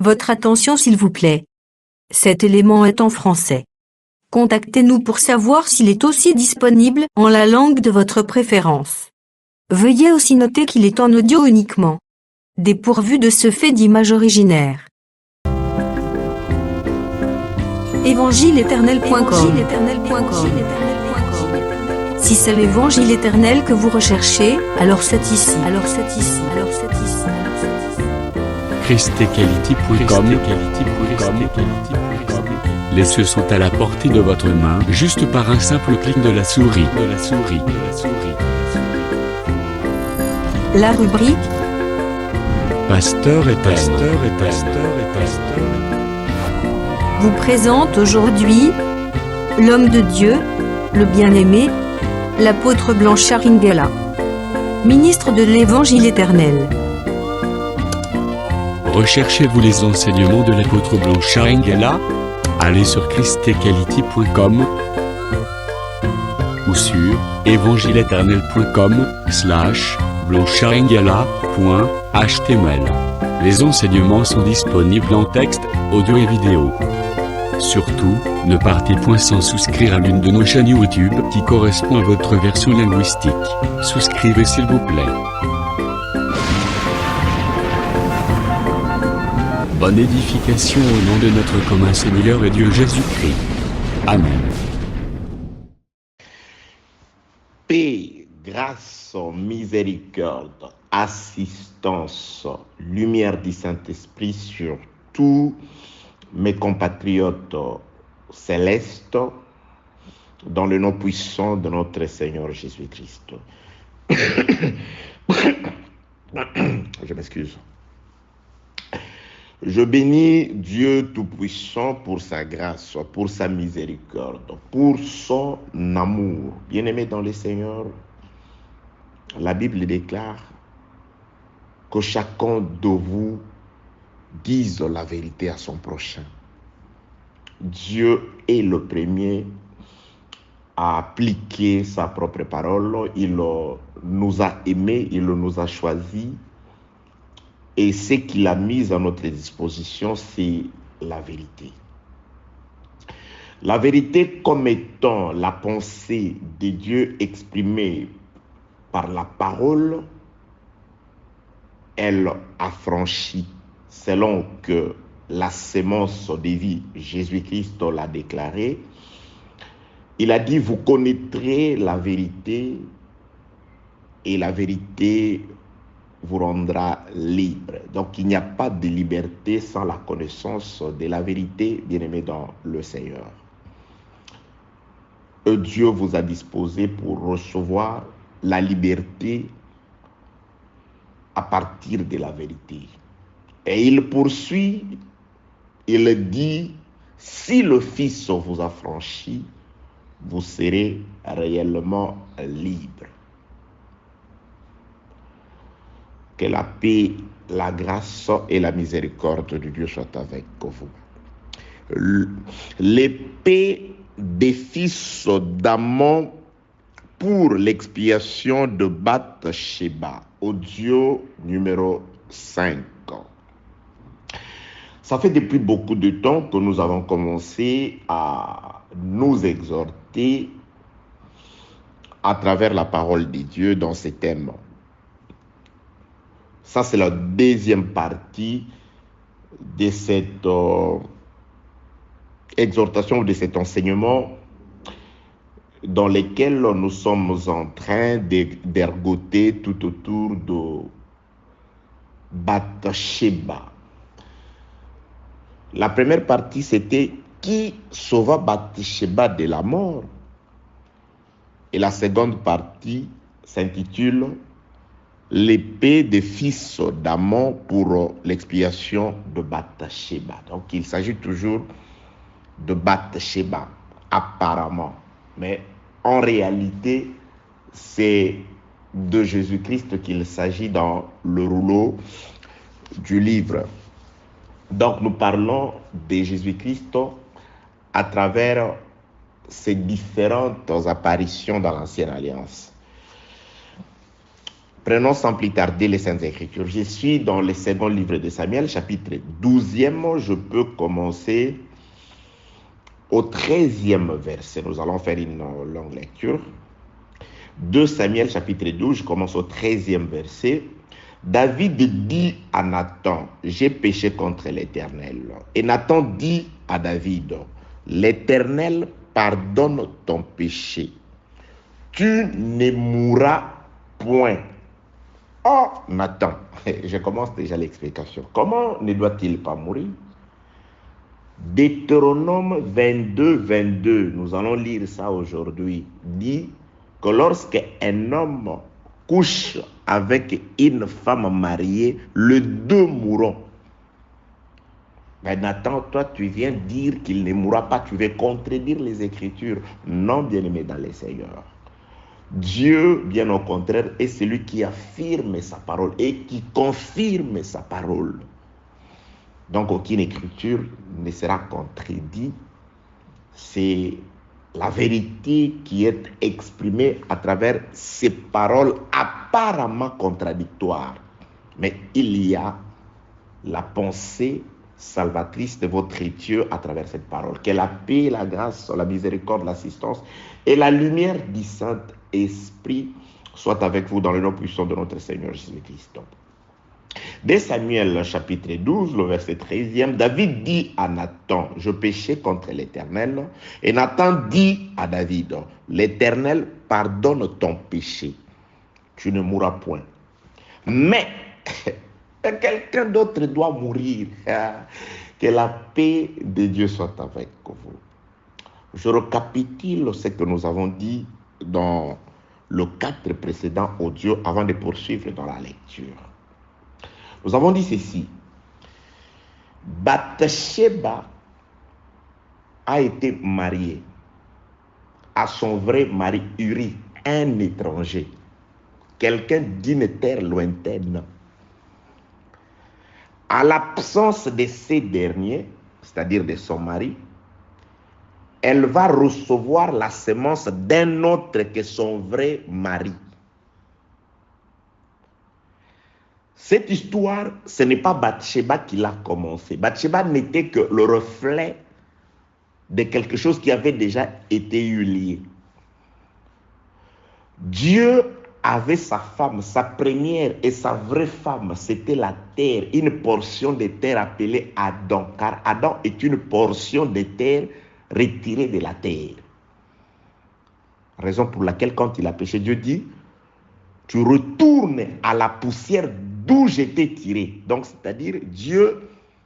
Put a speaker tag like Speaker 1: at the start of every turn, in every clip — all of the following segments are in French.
Speaker 1: Votre attention s'il vous plaît. Cet élément est en français. Contactez-nous pour savoir s'il est aussi disponible en la langue de votre préférence. Veuillez aussi noter qu'il est en audio uniquement, dépourvu de ce fait d'image originaire. Évangile-éternel.com. Si c'est l'évangile éternel que vous recherchez, alors c'est ici.
Speaker 2: ChristEquality.com. Les cieux sont à la portée de votre main, juste par un simple clic de la souris.
Speaker 1: La rubrique
Speaker 2: Pasteur éternel.
Speaker 1: vous présente aujourd'hui l'homme de Dieu, le bien-aimé, l'apôtre Blanchard Ingela, ministre de l'Évangile éternel.
Speaker 2: Recherchez-vous les enseignements de l'apôtre Blanchard Ingela? Allez sur ChristEquality.com ou sur evangileeternel.com/blancharengela.html. Les enseignements sont disponibles en texte, audio et vidéo. Surtout, ne partez point sans souscrire à l'une de nos chaînes YouTube qui correspond à votre version linguistique. Souscrivez s'il vous plaît. Bonne édification au nom de notre commun Seigneur et Dieu Jésus-Christ. Amen.
Speaker 3: Paix, grâce, miséricorde, assistance, lumière du Saint-Esprit sur tous mes compatriotes célestes, dans le nom puissant de notre Seigneur Jésus-Christ. Je m'excuse. Je bénis Dieu Tout-Puissant pour sa grâce, pour sa miséricorde, pour son amour. Bien-aimés dans le Seigneur, la Bible déclare que chacun de vous dise la vérité à son prochain. Dieu est le premier à appliquer sa propre parole. Il nous a aimés, il nous a choisis. Et ce qu'il a mis à notre disposition, c'est la vérité. La vérité comme étant la pensée de Dieu exprimée par la parole, elle affranchit, selon que la sémence de vie, Jésus-Christ l'a déclaré. Il a dit, vous connaîtrez la vérité et la vérité vous rendra libre. Donc il n'y a pas de liberté sans la connaissance de la vérité, bien-aimés dans le Seigneur. Dieu vous a disposé pour recevoir la liberté à partir de la vérité. Et il poursuit, il dit, si le Fils vous affranchit, vous serez réellement libre. Que la paix, la grâce et la miséricorde de Dieu soient avec vous. L'épée des fils d'Amon pour l'expiation de Bath-sheba, audio numéro 5. Ça fait depuis beaucoup de temps que nous avons commencé à nous exhorter à travers la parole de Dieu dans ces thèmes. Ça, c'est la deuxième partie de cette exhortation, de cet enseignement dans lequel nous sommes en train d'ergoter tout autour de Bath-sheba. La première partie, c'était qui sauva Bath-sheba de la mort. Et la seconde partie s'intitule l'épée des fils d'Amon pour l'expiation de Bath-sheba. Donc il s'agit toujours de Bath-sheba, apparemment. Mais en réalité, c'est de Jésus-Christ qu'il s'agit dans le rouleau du livre. Donc nous parlons de Jésus-Christ à travers ces différentes apparitions dans l'Ancienne Alliance. Prenons sans plus tarder les Saintes Écritures. Je suis dans le second livre de Samuel, chapitre 12e. Je peux commencer au 13e verset. Nous allons faire une longue lecture. 2 Samuel, chapitre 12, je commence au 13e verset. David dit à Nathan, j'ai péché contre l'Éternel. Et Nathan dit à David, l'Éternel pardonne ton péché. Tu ne mourras point. Oh, Nathan, je commence déjà l'explication. Comment ne doit-il pas mourir? Deutéronome 22, 22, nous allons lire ça aujourd'hui, dit que lorsque un homme couche avec une femme mariée, les deux mourront. Mais Nathan, toi, tu viens dire qu'il ne mourra pas, tu veux contredire les Écritures. Non, bien-aimé dans les Seigneurs. Dieu, bien au contraire, est celui qui affirme sa parole et qui confirme sa parole. Donc, aucune écriture ne sera contredite. C'est la vérité qui est exprimée à travers ces paroles apparemment contradictoires. Mais il y a la pensée salvatrice de votre Dieu à travers cette parole. Que la paix, la grâce, la miséricorde, l'assistance et la lumière du Saint-Esprit soient avec vous dans le nom puissant de notre Seigneur Jésus-Christ. Dès Samuel chapitre 12, le verset 13e, David dit à Nathan, je péchais contre l'Éternel. Et Nathan dit à David, l'Éternel pardonne ton péché. Tu ne mourras point. Mais quelqu'un d'autre doit mourir. Que la paix de Dieu soit avec vous. Je récapitule ce que nous avons dit dans le 4 précédent audio avant de poursuivre dans la lecture. Nous avons dit ceci. Bathsheba a été mariée à son vrai mari Uri, un étranger, quelqu'un d'une terre lointaine. À l'absence de ces derniers, c'est-à-dire de son mari, elle va recevoir la semence d'un autre que son vrai mari. Cette histoire, ce n'est pas Bathsheba qui l'a commencé. Bathsheba n'était que le reflet de quelque chose qui avait déjà été lié. Dieu avait sa femme, sa première et sa vraie femme, c'était la terre, une portion de terre appelée Adam, car Adam est une portion de terre retirée de la terre. Raison pour laquelle quand il a péché, Dieu dit, tu retournes à la poussière d'où j'étais tiré. Donc, c'est-à-dire, Dieu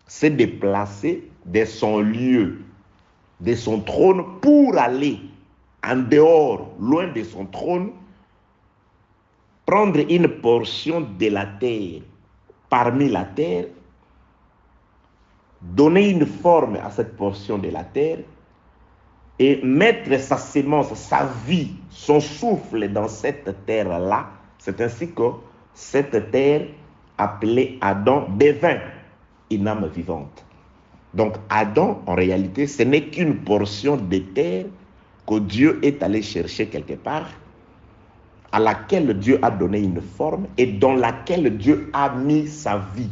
Speaker 3: s'est déplacé de son lieu, de son trône, pour aller en dehors, loin de son trône, prendre une portion de la terre, parmi la terre, donner une forme à cette portion de la terre et mettre sa sémence, sa vie, son souffle dans cette terre-là. C'est ainsi que cette terre, appelée Adam, devint une âme vivante. Donc Adam, en réalité, ce n'est qu'une portion de terre que Dieu est allé chercher quelque part, à laquelle Dieu a donné une forme et dans laquelle Dieu a mis sa vie.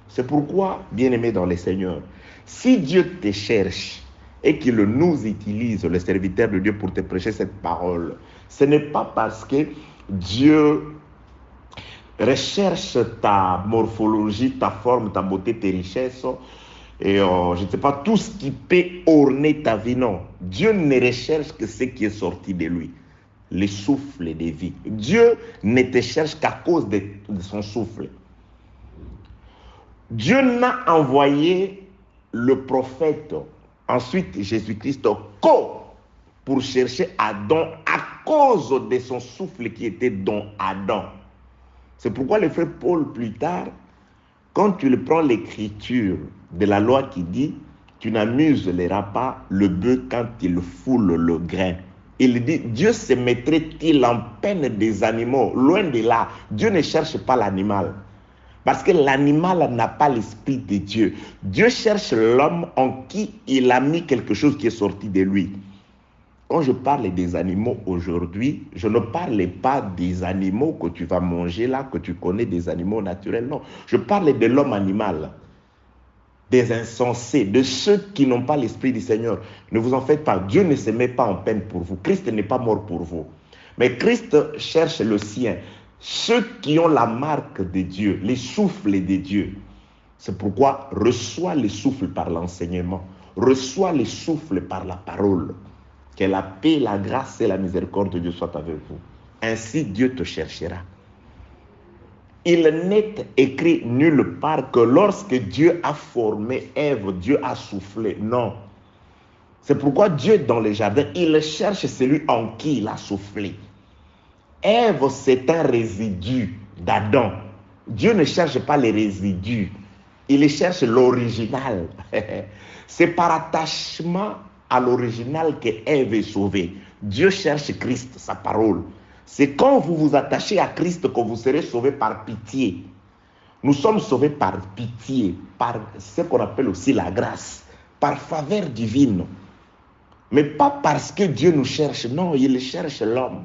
Speaker 3: C'est pourquoi, bien-aimé dans le Seigneur, si Dieu te cherche et qu'il nous utilise, le serviteur de Dieu, pour te prêcher cette parole, ce n'est pas parce que Dieu recherche ta morphologie, ta forme, ta beauté, tes richesses, et je ne sais pas, tout ce qui peut orner ta vie, non. Dieu ne recherche que ce qui est sorti de lui, le souffle de vie. Dieu ne te cherche qu'à cause de son souffle. Dieu n'a envoyé le prophète, ensuite Jésus-Christ, pour chercher Adam à cause de son souffle qui était dans Adam. C'est pourquoi le frère Paul, plus tard, quand tu le prends l'écriture de la loi qui dit « Tu n'amuseras pas le bœuf quand il foule le grain », il dit « Dieu se mettrait-il en peine des animaux ?» Loin de là, Dieu ne cherche pas l'animal. Parce que l'animal n'a pas l'esprit de Dieu. Dieu cherche l'homme en qui il a mis quelque chose qui est sorti de lui. Quand je parle des animaux aujourd'hui, je ne parle pas des animaux que tu vas manger là, que tu connais, des animaux naturels, non. Je parle de l'homme animal, des insensés, de ceux qui n'ont pas l'esprit du Seigneur. Ne vous en faites pas, Dieu ne se met pas en peine pour vous. Christ n'est pas mort pour vous. Mais Christ cherche le sien, ceux qui ont la marque de Dieu, les souffles de Dieu. C'est pourquoi reçois le souffle par l'enseignement, reçois le souffle par la parole. Que la paix, la grâce et la miséricorde de Dieu soient avec vous. Ainsi Dieu te cherchera. Il n'est écrit nulle part que lorsque Dieu a formé Ève, Dieu a soufflé. Non. C'est pourquoi Dieu, dans le jardin, il cherche celui en qui il a soufflé. Ève, c'est un résidu d'Adam. Dieu ne cherche pas les résidus. Il cherche l'original. C'est par attachement à l'original que Ève est sauvée. Dieu cherche Christ, sa parole. C'est quand vous vous attachez à Christ que vous serez sauvés par pitié. Nous sommes sauvés par pitié, par ce qu'on appelle aussi la grâce, par faveur divine. Mais pas parce que Dieu nous cherche, non, il cherche l'homme.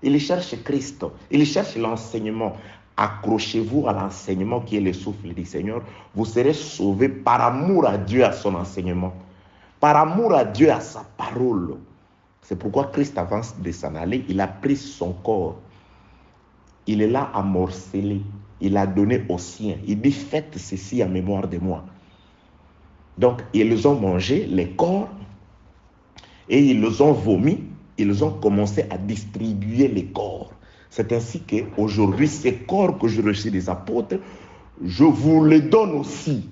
Speaker 3: Il cherche Christ, il cherche l'enseignement. Accrochez-vous à l'enseignement qui est le souffle du Seigneur. Vous serez sauvés par amour à Dieu, à son enseignement. Par amour à Dieu, à sa parole. C'est pourquoi Christ, avant de s'en aller, il a pris son corps. Il est là à morceler. Il a donné aux siens. Il dit, faites ceci en mémoire de moi. Donc, ils ont mangé les corps et ils les ont vomi. Ils ont commencé à distribuer les corps. C'est ainsi qu'aujourd'hui, ces corps que je reçus des apôtres, je vous les donne aussi,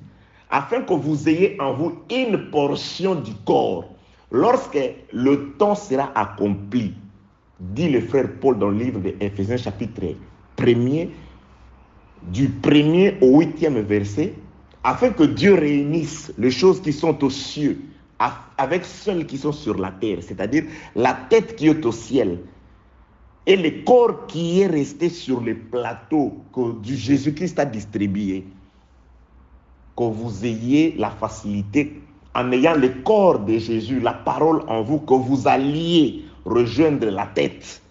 Speaker 3: afin que vous ayez en vous une portion du corps. Lorsque le temps sera accompli, dit le frère Paul dans le livre de Éphésiens chapitre 1er, du 1er au 8e verset, afin que Dieu réunisse les choses qui sont aux cieux avec celles qui sont sur la terre, c'est-à-dire la tête qui est au ciel et le corps qui est resté sur le plateau que Jésus-Christ a distribué. Que vous ayez la facilité, en ayant le corps de Jésus, la parole en vous, que vous alliez rejoindre la tête.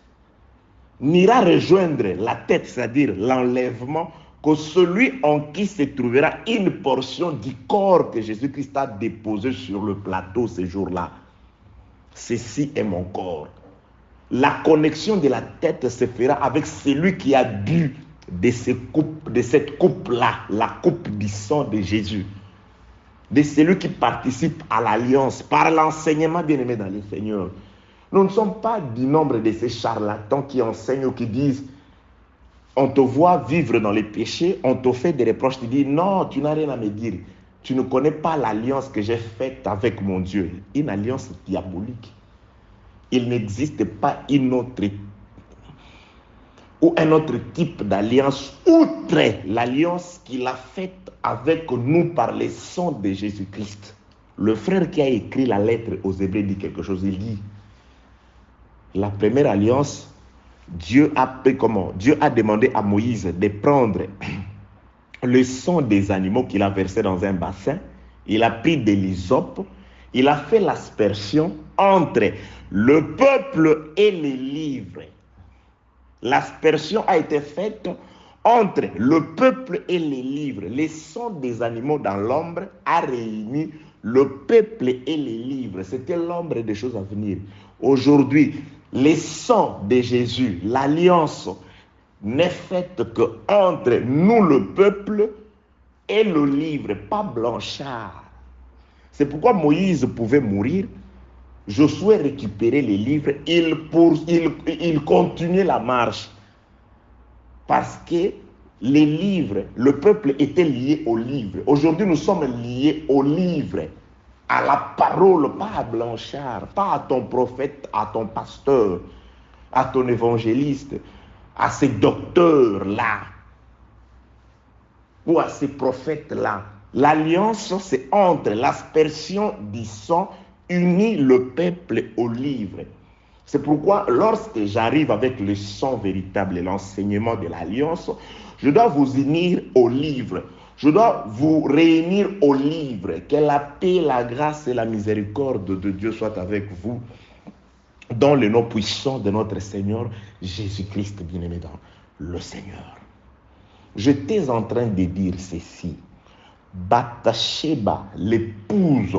Speaker 3: N'ira rejoindre la tête, c'est-à-dire l'enlèvement, que celui en qui se trouvera une portion du corps que Jésus-Christ a déposé sur le plateau ce jour-là. Ceci est mon corps. La connexion de la tête se fera avec celui qui a bu de cette coupe-là, la coupe du sang de Jésus. De celui qui participe à l'alliance par l'enseignement bien-aimé dans le Seigneur. Nous ne sommes pas du nombre de ces charlatans qui enseignent ou qui disent on te voit vivre dans les péchés, on te fait des reproches, tu dis non, tu n'as rien à me dire. Tu ne connais pas l'alliance que j'ai faite avec mon Dieu. Une alliance diabolique. Il n'existe pas une autre ou un autre type d'alliance outre l'alliance qu'il a faite avec nous par le sang de Jésus-Christ. Le frère qui a écrit la lettre aux Hébreux dit quelque chose. Il dit la première alliance, Dieu a demandé à Moïse de prendre le sang des animaux qu'il a versé dans un bassin. Il a pris de l'hysope. Il a fait l'aspersion entre le peuple et les livres. L'aspersion a été faite entre le peuple et les livres. Le sang des animaux dans l'ombre a réuni le peuple et les livres. C'était l'ombre des choses à venir. Aujourd'hui, le sang de Jésus, l'alliance, n'est faite qu'entre nous, le peuple, et le livre, pas Blanchard. C'est pourquoi Moïse pouvait mourir. Josué récupérait les livres, il continuait la marche. Parce que les livres, le peuple était lié aux livres. Aujourd'hui, nous sommes liés aux livres, à la parole, pas à Blanchard, pas à ton prophète, à ton pasteur, à ton évangéliste, à ces docteurs-là, ou à ces prophètes-là. L'alliance, c'est entre l'aspersion du sang unit le peuple au livre. C'est pourquoi lorsque j'arrive avec le sang véritable et l'enseignement de l'alliance, je dois vous unir au livre. Je dois vous réunir au livre. Que la paix, la grâce et la miséricorde de Dieu soient avec vous. dans le nom puissant de notre Seigneur Jésus-Christ, bien-aimé dans le Seigneur. J'étais en train de dire ceci. Bathsheba, l'épouse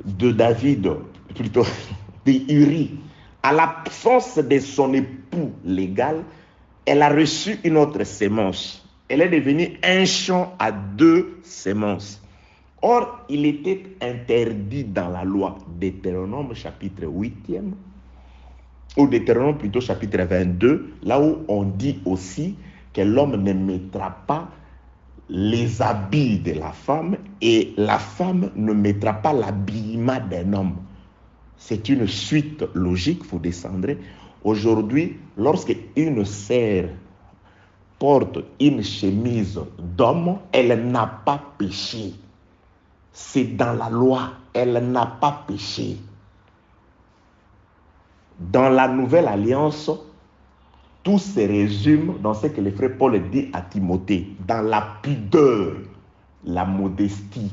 Speaker 3: de David, plutôt de Uri, à l'absence de son époux légal, elle a reçu une autre sémence. Elle est devenue un champ à 2 sémences. Or, il était interdit dans la loi, Deutéronome chapitre 8e, ou Deutéronome plutôt chapitre 22, là où on dit aussi que l'homme ne mettra pas les habits de la femme et la femme ne mettra pas l'habillement d'un homme. C'est une suite logique, vous descendrez. Aujourd'hui, lorsque une sœur porte une chemise d'homme, elle n'a pas péché. C'est dans la loi, elle n'a pas péché. Dans la nouvelle alliance, tout se résume dans ce que le frère Paul dit à Timothée, dans la pudeur, la modestie.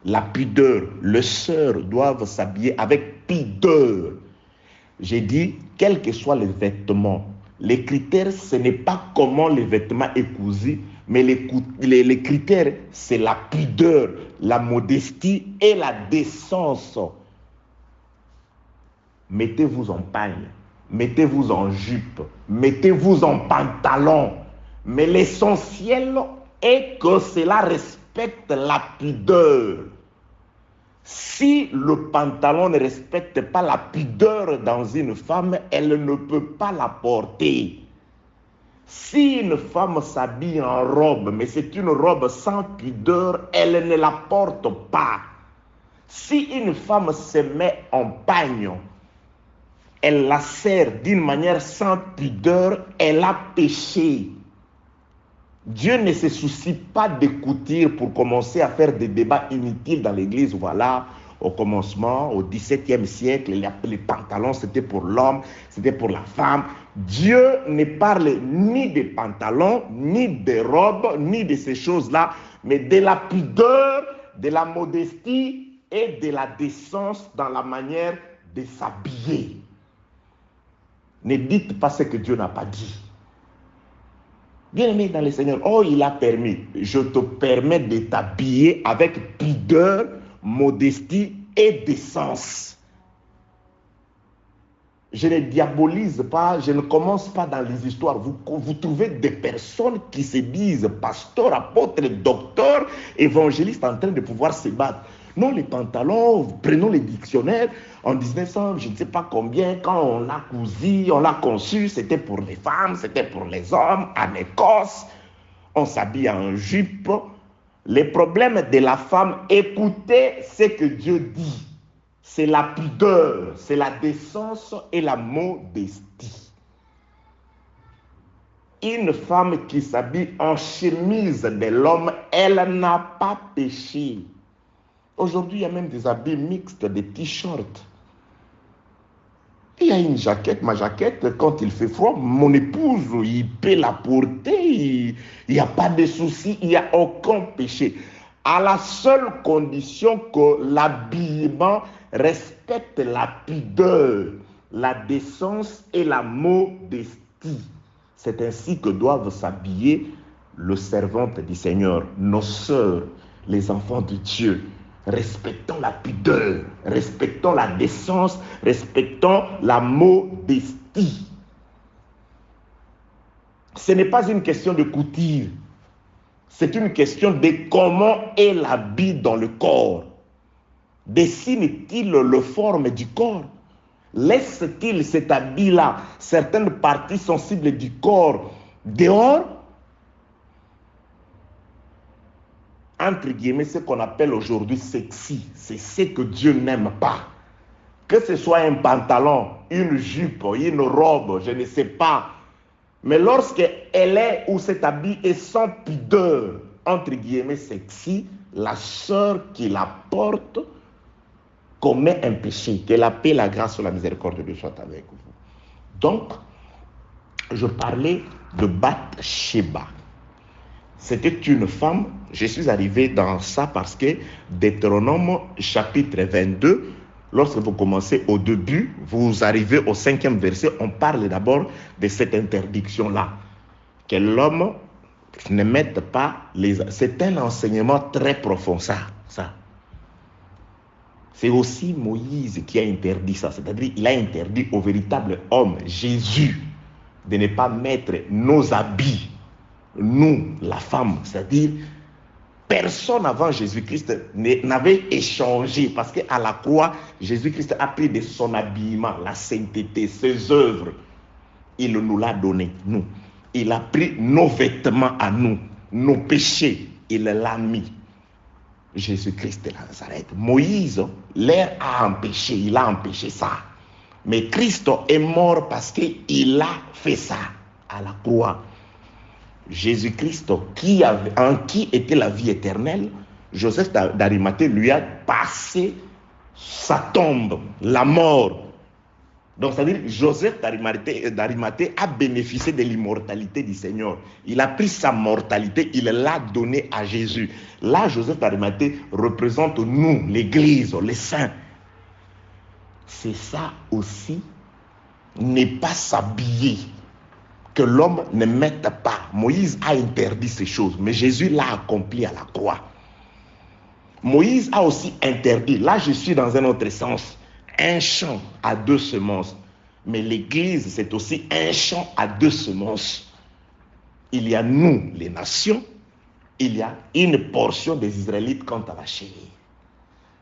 Speaker 3: La pudeur, les sœurs doivent s'habiller avec pudeur. J'ai dit, quels que soient les vêtements, les critères, ce n'est pas comment le vêtement est cousu, mais les critères, c'est la pudeur, la modestie et la décence. Mettez-vous en pagne, mettez-vous en jupe, mettez-vous en pantalon. Mais l'essentiel est que cela respecte la pudeur. Si le pantalon ne respecte pas la pudeur dans une femme, elle ne peut pas la porter. Si une femme s'habille en robe, mais c'est une robe sans pudeur, elle ne la porte pas. Si une femme se met en pagne, elle la serre d'une manière sans pudeur, elle a péché. Dieu ne se soucie pas de couture pour commencer à faire des débats inutiles dans l'église. Voilà, au commencement, au XVIIe siècle, les pantalons c'était pour l'homme, c'était pour la femme. Dieu ne parle ni des pantalons, ni des robes, ni de ces choses-là, mais de la pudeur, de la modestie et de la décence dans la manière de s'habiller. Ne dites pas ce que Dieu n'a pas dit. Bien-aimé dans le Seigneur, oh, il a permis. Je te permets de t'habiller avec pudeur, modestie et décence. Je ne diabolise pas, je ne commence pas dans les histoires. Vous trouvez des personnes qui se disent pasteur, apôtre, docteur, évangéliste en train de pouvoir se battre. Non, les pantalons, prenons les dictionnaires. En 1900, je ne sais pas combien, quand on l'a cousu, on l'a conçu, c'était pour les femmes, c'était pour les hommes. En Écosse, on s'habille en jupe. Les problèmes de la femme, écoutez ce que Dieu dit. C'est la pudeur, c'est la décence et la modestie. Une femme qui s'habille en chemise de l'homme, elle n'a pas péché. Aujourd'hui, il y a même des habits mixtes, des t-shirts. Il y a une jaquette, ma jaquette, quand il fait froid, mon épouse, il peut la porter, il n'y a pas de souci, il n'y a aucun péché. À la seule condition que l'habillement respecte la pudeur, la décence et la modestie. C'est ainsi que doivent s'habiller les servantes du Seigneur, nos sœurs, les enfants de Dieu. Respectons la pudeur, respectons la décence, respectons la modestie. Ce n'est pas une question de couture, c'est une question de comment est l'habit dans le corps. Dessine-t-il le forme du corps? Laisse-t-il cet habit-là, certaines parties sensibles du corps, dehors? Entre guillemets, ce qu'on appelle aujourd'hui sexy, c'est ce que Dieu n'aime pas. Que ce soit un pantalon, une jupe, une robe, je ne sais pas. Mais lorsqu'elle est ou cet habit est sans pudeur, entre guillemets sexy, la sœur qui la porte commet un péché. Que la paix, la grâce ou la miséricorde de Dieu soit avec vous. Donc, je parlais de Bathsheba. C'était une femme, je suis arrivé dans ça parce que Deutéronome chapitre 22 Lorsque vous commencez au début, vous arrivez au 5e verset, on parle d'abord de cette interdiction-là. Que l'homme ne mette pas les... C'est un enseignement très profond, ça. C'est aussi Moïse qui a interdit ça. C'est-à-dire, il a interdit au véritable homme, Jésus, de ne pas mettre nos habits, nous, la femme. C'est-à-dire, personne avant Jésus-Christ n'avait échangé, parce qu'à la croix, Jésus-Christ a pris de son habillement, la sainteté, ses œuvres. Il nous l'a donné, nous. Il a pris nos vêtements à nous, nos péchés, il l'a mis. Jésus-Christ de Nazareth. Moïse, l'air a empêché, il a empêché ça. Mais Christ est mort parce qu'il a fait ça à la croix. Jésus-Christ, en qui était la vie éternelle, Joseph d'Arimathée lui a passé sa tombe, la mort. Donc, c'est-à-dire, Joseph d'Arimathée a bénéficié de l'immortalité du Seigneur. Il a pris sa mortalité, il l'a donnée à Jésus. Là, Joseph d'Arimathée représente nous, l'Église, les saints. C'est ça aussi, ne pas s'habiller, que l'homme ne mette pas. Moïse a interdit ces choses, mais Jésus l'a accompli à la croix. Moïse a aussi interdit, là je suis dans un autre sens, un champ à 2 semences. Mais l'Église, c'est aussi un champ à 2 semences. Il y a nous, les nations, il y a une portion des Israélites quant à la chair.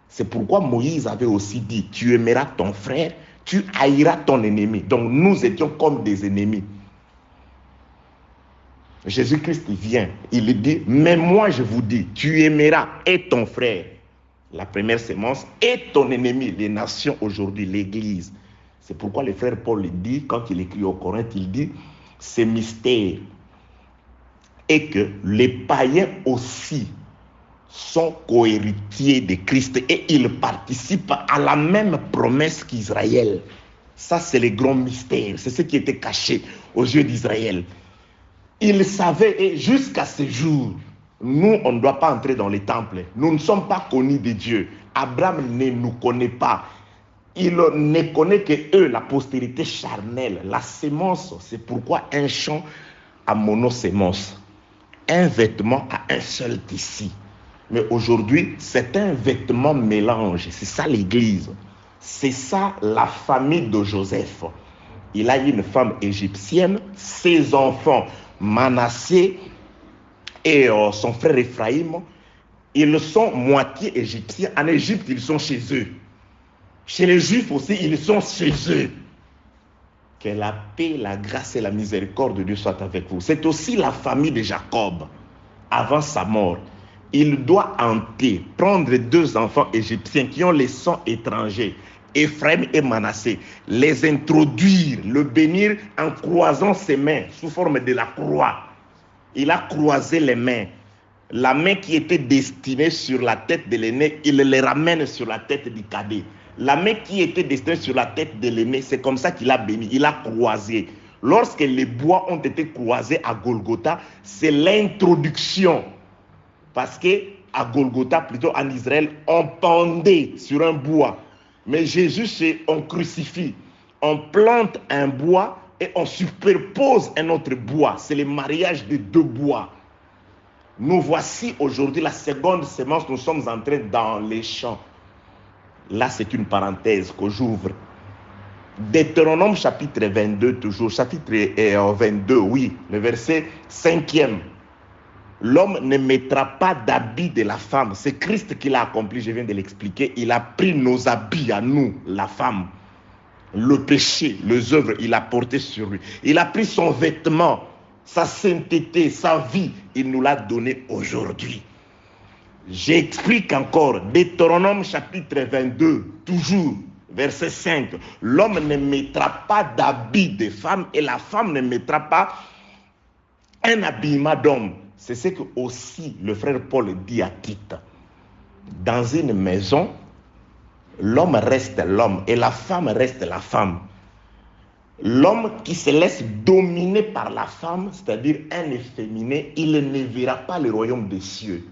Speaker 3: C'est pourquoi Moïse avait aussi dit, tu aimeras ton frère, tu haïras ton ennemi. Donc nous étions comme des ennemis. Jésus-Christ vient, il dit, mais moi je vous dis, tu aimeras et ton frère, la première sémence, et ton ennemi, les nations aujourd'hui, l'Église. C'est pourquoi le frère Paul dit, quand il écrit au Corinthe, il dit, c'est mystère. Et que les païens aussi sont cohéritiers de Christ et ils participent à la même promesse qu'Israël. Ça, c'est le grand mystère. C'est ce qui était caché aux yeux d'Israël. Ils savaient, et jusqu'à ce jour, nous, on ne doit pas entrer dans les temples. Nous ne sommes pas connus de Dieu. Abraham ne nous connaît pas. Il ne connaît que eux, la postérité charnelle, la sémence. C'est pourquoi un champ a monosémence, un vêtement a un seul tissu. Mais aujourd'hui, c'est un vêtement mélange. C'est ça l'Église. C'est ça la famille de Joseph. Il a une femme égyptienne, ses enfants, Manassé et son frère Ephraïm, ils sont moitié égyptiens. En Égypte, ils sont chez eux. Chez les Juifs aussi, ils sont chez eux. Que la paix, la grâce et la miséricorde de Dieu soient avec vous. C'est aussi la famille de Jacob. Avant sa mort, il doit hanter, prendre 2 enfants égyptiens qui ont les sangs étrangers, Ephraim et Manassé, les introduire, le bénir en croisant ses mains sous forme de la croix. Il a croisé les mains. La main qui était destinée sur la tête de l'aîné, il les ramène sur la tête du cadet. La main qui était destinée sur la tête de l'aîné, c'est comme ça qu'il a béni. Il a croisé. Lorsque les bois ont été croisés à Golgotha, c'est l'introduction. Parce qu'à Golgotha, plutôt en Israël, on pendait sur un bois. Mais Jésus, on crucifie. On plante un bois et on superpose un autre bois. C'est le mariage de 2 bois. Nous voici aujourd'hui la seconde sémence. Nous sommes entrés dans les champs. Là, c'est une parenthèse que j'ouvre. Deutéronome chapitre 22, toujours. Chapitre 22, oui. Le verset 5e. L'homme ne mettra pas d'habit de la femme. C'est Christ qui l'a accompli, je viens de l'expliquer. Il a pris nos habits à nous, la femme. Le péché, les œuvres, il a porté sur lui. Il a pris son vêtement, sa sainteté, sa vie. Il nous l'a donné aujourd'hui. J'explique encore, Deutéronome chapitre 22, toujours, verset 5. L'homme ne mettra pas d'habit de femme et la femme ne mettra pas un habillement d'homme. C'est ce que aussi le frère Paul dit à Tite. Dans une maison, l'homme reste l'homme et la femme reste la femme. L'homme qui se laisse dominer par la femme, c'est-à-dire un efféminé, il ne verra pas le royaume des cieux.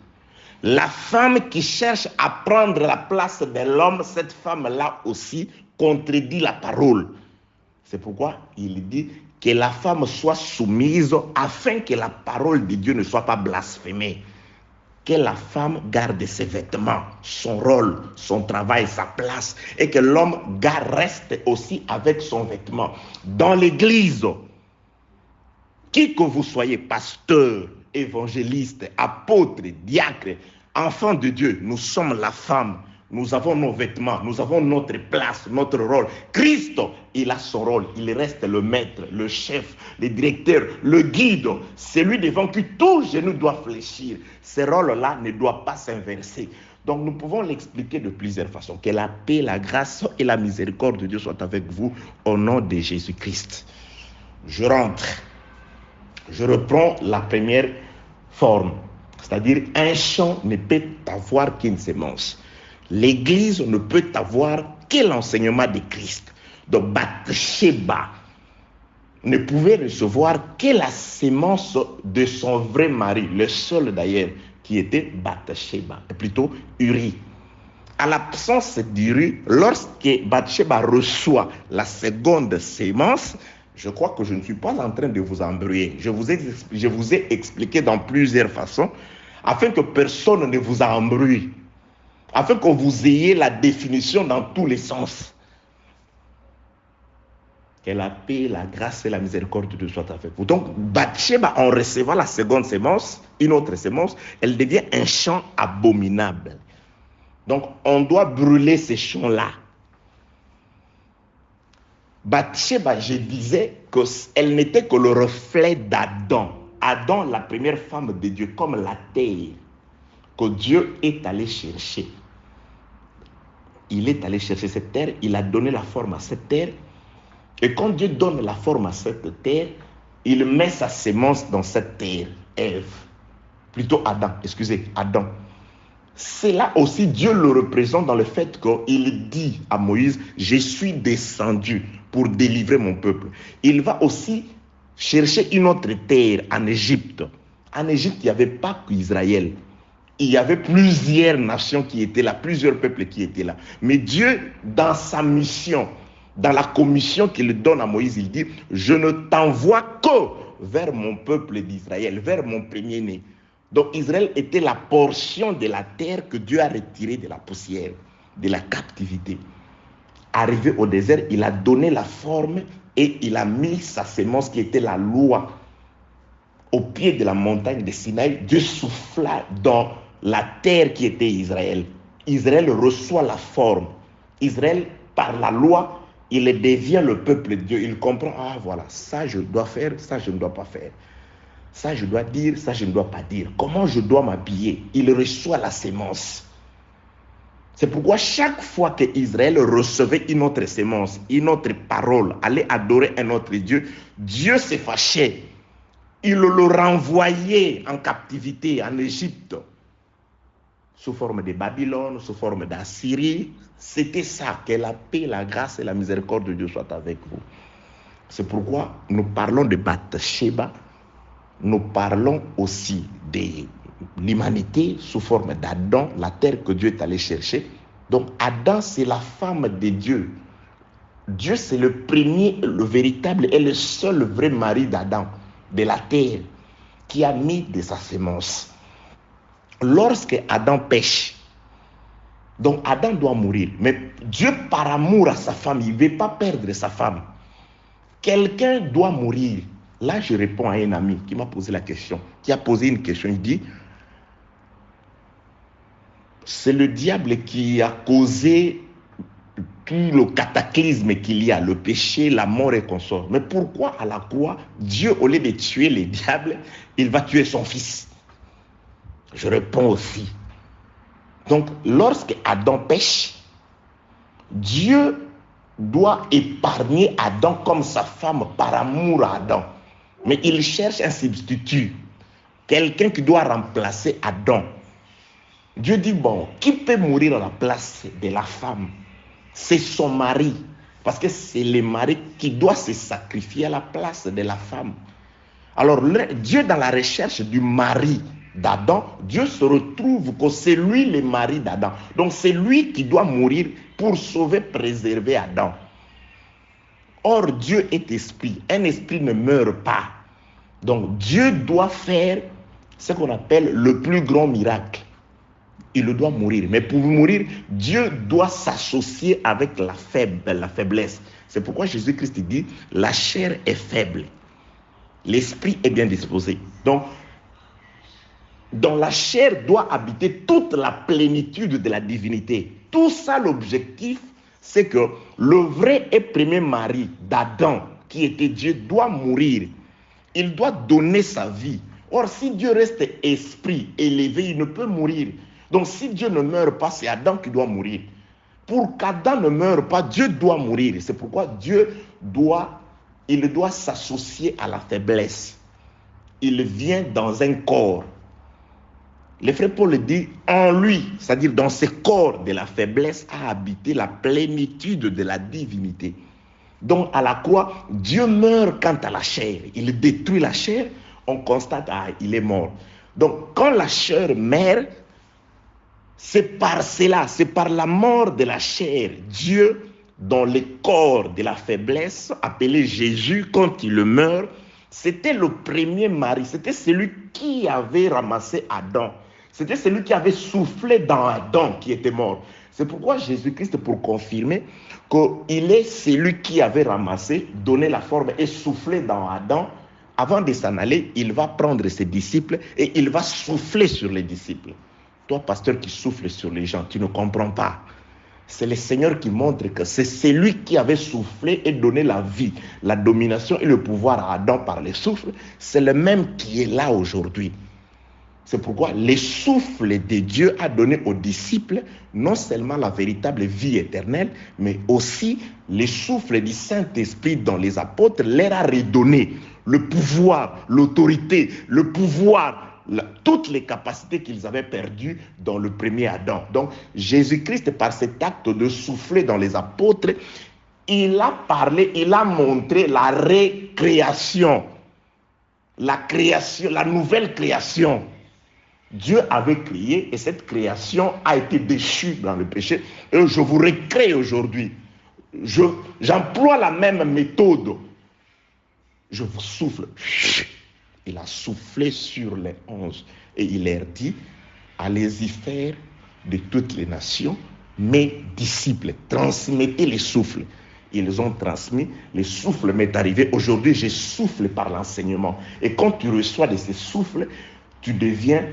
Speaker 3: La femme qui cherche à prendre la place de l'homme, cette femme-là aussi contredit la parole. C'est pourquoi il dit que la femme soit soumise afin que la parole de Dieu ne soit pas blasphémée. Que la femme garde ses vêtements, son rôle, son travail, sa place, et que l'homme reste aussi avec son vêtement. Dans l'église, qui que vous soyez, pasteur, évangéliste, apôtre, diacre, enfant de Dieu, nous sommes la femme. Nous avons nos vêtements, nous avons notre place, notre rôle. Christ, il a son rôle. Il reste le maître, le chef, le directeur, le guide. C'est lui devant qui tout genou doit fléchir. Ce rôle-là ne doit pas s'inverser. Donc nous pouvons l'expliquer de plusieurs façons. Que la paix, la grâce et la miséricorde de Dieu soient avec vous au nom de Jésus-Christ. Je rentre. Je reprends la première forme. C'est-à-dire un champ ne peut avoir qu'une sémence. L'Église ne peut avoir que l'enseignement de Christ. Donc Bathsheba ne pouvait recevoir que la sémence de son vrai mari, le seul d'ailleurs qui était Bathsheba, plutôt Uri. À l'absence d'Uri, lorsque Bathsheba reçoit la seconde sémence, je crois que je ne suis pas en train de vous embrouiller. Je vous ai expliqué dans plusieurs façons afin que personne ne vous embrouille. Afin que vous ayez la définition dans tous les sens. Que la paix, la grâce et la miséricorde de Dieu soient avec vous. Donc, Bathsheba, en recevant la seconde sémence, une autre sémence, elle devient un champ abominable. Donc, on doit brûler ces champs-là. Bathsheba, je disais qu'elle n'était que le reflet d'Adam. Adam, la première femme de Dieu, comme la terre, que Dieu est allé chercher. Il est allé chercher cette terre, il a donné la forme à cette terre. Et quand Dieu donne la forme à cette terre, il met sa sémence dans cette terre, Ève. Plutôt Adam. C'est là aussi Dieu le représente dans le fait qu'il dit à Moïse, je suis descendu pour délivrer mon peuple. Il va aussi chercher une autre terre en Égypte. En Égypte, il n'y avait pas qu'Israël. Il y avait plusieurs nations qui étaient là, plusieurs peuples qui étaient là. Mais Dieu, dans sa mission, dans la commission qu'il donne à Moïse, il dit, je ne t'envoie que vers mon peuple d'Israël, vers mon premier-né. Donc Israël était la portion de la terre que Dieu a retirée de la poussière, de la captivité. Arrivé au désert, il a donné la forme et il a mis sa sémence qui était la loi. Au pied de la montagne de Sinaï, Dieu souffla dans la terre qui était Israël. Israël reçoit la forme. Israël, par la loi, il devient le peuple de Dieu. Il comprend, ah voilà, ça je dois faire, ça je ne dois pas faire. Ça je dois dire, ça je ne dois pas dire. Comment je dois m'habiller? Il reçoit la sémence. C'est pourquoi chaque fois que Israël recevait une autre sémence, une autre parole, allait adorer un autre Dieu, Dieu se fâchait. Il le renvoyait en captivité en Égypte, sous forme de Babylone, sous forme d'Assyrie. C'était ça, que la paix, la grâce et la miséricorde de Dieu soient avec vous. C'est pourquoi nous parlons de Bathsheba, nous parlons aussi de l'humanité sous forme d'Adam, la terre que Dieu est allé chercher. Donc Adam, c'est la femme de Dieu. Dieu, c'est le premier, le véritable et le seul vrai mari d'Adam, de la terre, qui a mis de sa sémence. Lorsque Adam pêche, donc Adam doit mourir, mais Dieu par amour à sa femme, il ne veut pas perdre sa femme. Quelqu'un doit mourir. Là, je réponds à un ami qui m'a posé la question, qui a posé une question, il dit, c'est le diable qui a causé tout le cataclysme qu'il y a, le péché, la mort et consort. Mais pourquoi à la croix, Dieu, au lieu de tuer les diables, il va tuer son fils? Je réponds aussi. Donc, lorsque Adam pêche, Dieu doit épargner Adam comme sa femme par amour à Adam. Mais il cherche un substitut, quelqu'un qui doit remplacer Adam. Dieu dit, bon, qui peut mourir à la place de la femme? C'est son mari, parce que c'est le mari qui doit se sacrifier à la place de la femme. Alors Dieu, dans la recherche du mari d'Adam, Dieu se retrouve que c'est lui le mari d'Adam. Donc c'est lui qui doit mourir pour sauver, préserver Adam. Or, Dieu est esprit. Un esprit ne meurt pas. Donc Dieu doit faire ce qu'on appelle le plus grand miracle. Il doit mourir. Mais pour mourir, Dieu doit s'associer avec la faiblesse. C'est pourquoi Jésus-Christ dit, la chair est faible. L'esprit est bien disposé. Donc, dans la chair doit habiter toute la plénitude de la divinité. Tout ça, l'objectif, c'est que le vrai et premier mari d'Adam, qui était Dieu, doit mourir. Il doit donner sa vie. Or, si Dieu reste esprit élevé, il ne peut mourir. Donc, si Dieu ne meurt pas, c'est Adam qui doit mourir. Pour qu'Adam ne meure pas, Dieu doit mourir. C'est pourquoi Dieu doit s'associer à la faiblesse. Il vient dans un corps. Le frère Paul dit, en lui, c'est-à-dire dans ce corps de la faiblesse, a habité la plénitude de la divinité. Donc à la croix, Dieu meurt quant à la chair. Il détruit la chair, on constate, il est mort. Donc quand la chair meurt, c'est par cela, c'est par la mort de la chair. Dieu, dans le corps de la faiblesse, appelé Jésus, quand il meurt, c'était le premier mari, c'était celui qui avait ramassé Adam. C'était celui qui avait soufflé dans Adam qui était mort. C'est pourquoi Jésus-Christ, pour confirmer qu'il est celui qui avait ramassé, donné la forme et soufflé dans Adam, avant de s'en aller, il va prendre ses disciples et il va souffler sur les disciples. Toi, pasteur qui souffle sur les gens, tu ne comprends pas. C'est le Seigneur qui montre que c'est celui qui avait soufflé et donné la vie, la domination et le pouvoir à Adam par le souffle. C'est le même qui est là aujourd'hui. C'est pourquoi le souffle de Dieu a donné aux disciples non seulement la véritable vie éternelle, mais aussi le souffle du Saint-Esprit dans les apôtres leur a redonné le pouvoir, l'autorité, le pouvoir, toutes les capacités qu'ils avaient perdues dans le premier Adam. Donc Jésus-Christ, par cet acte de souffler dans les apôtres, il a parlé, il a montré la récréation, la création, la nouvelle création. Dieu avait créé et cette création a été déchue dans le péché. Et je vous recrée aujourd'hui. J'emploie la même méthode. Je vous souffle. Il a soufflé sur les 11 et il leur dit, allez-y faire de toutes les nations mes disciples. Transmettez les souffles. Ils ont transmis, le souffle m'est arrivé. Aujourd'hui, je souffle par l'enseignement. Et quand tu reçois de ces souffles, tu deviens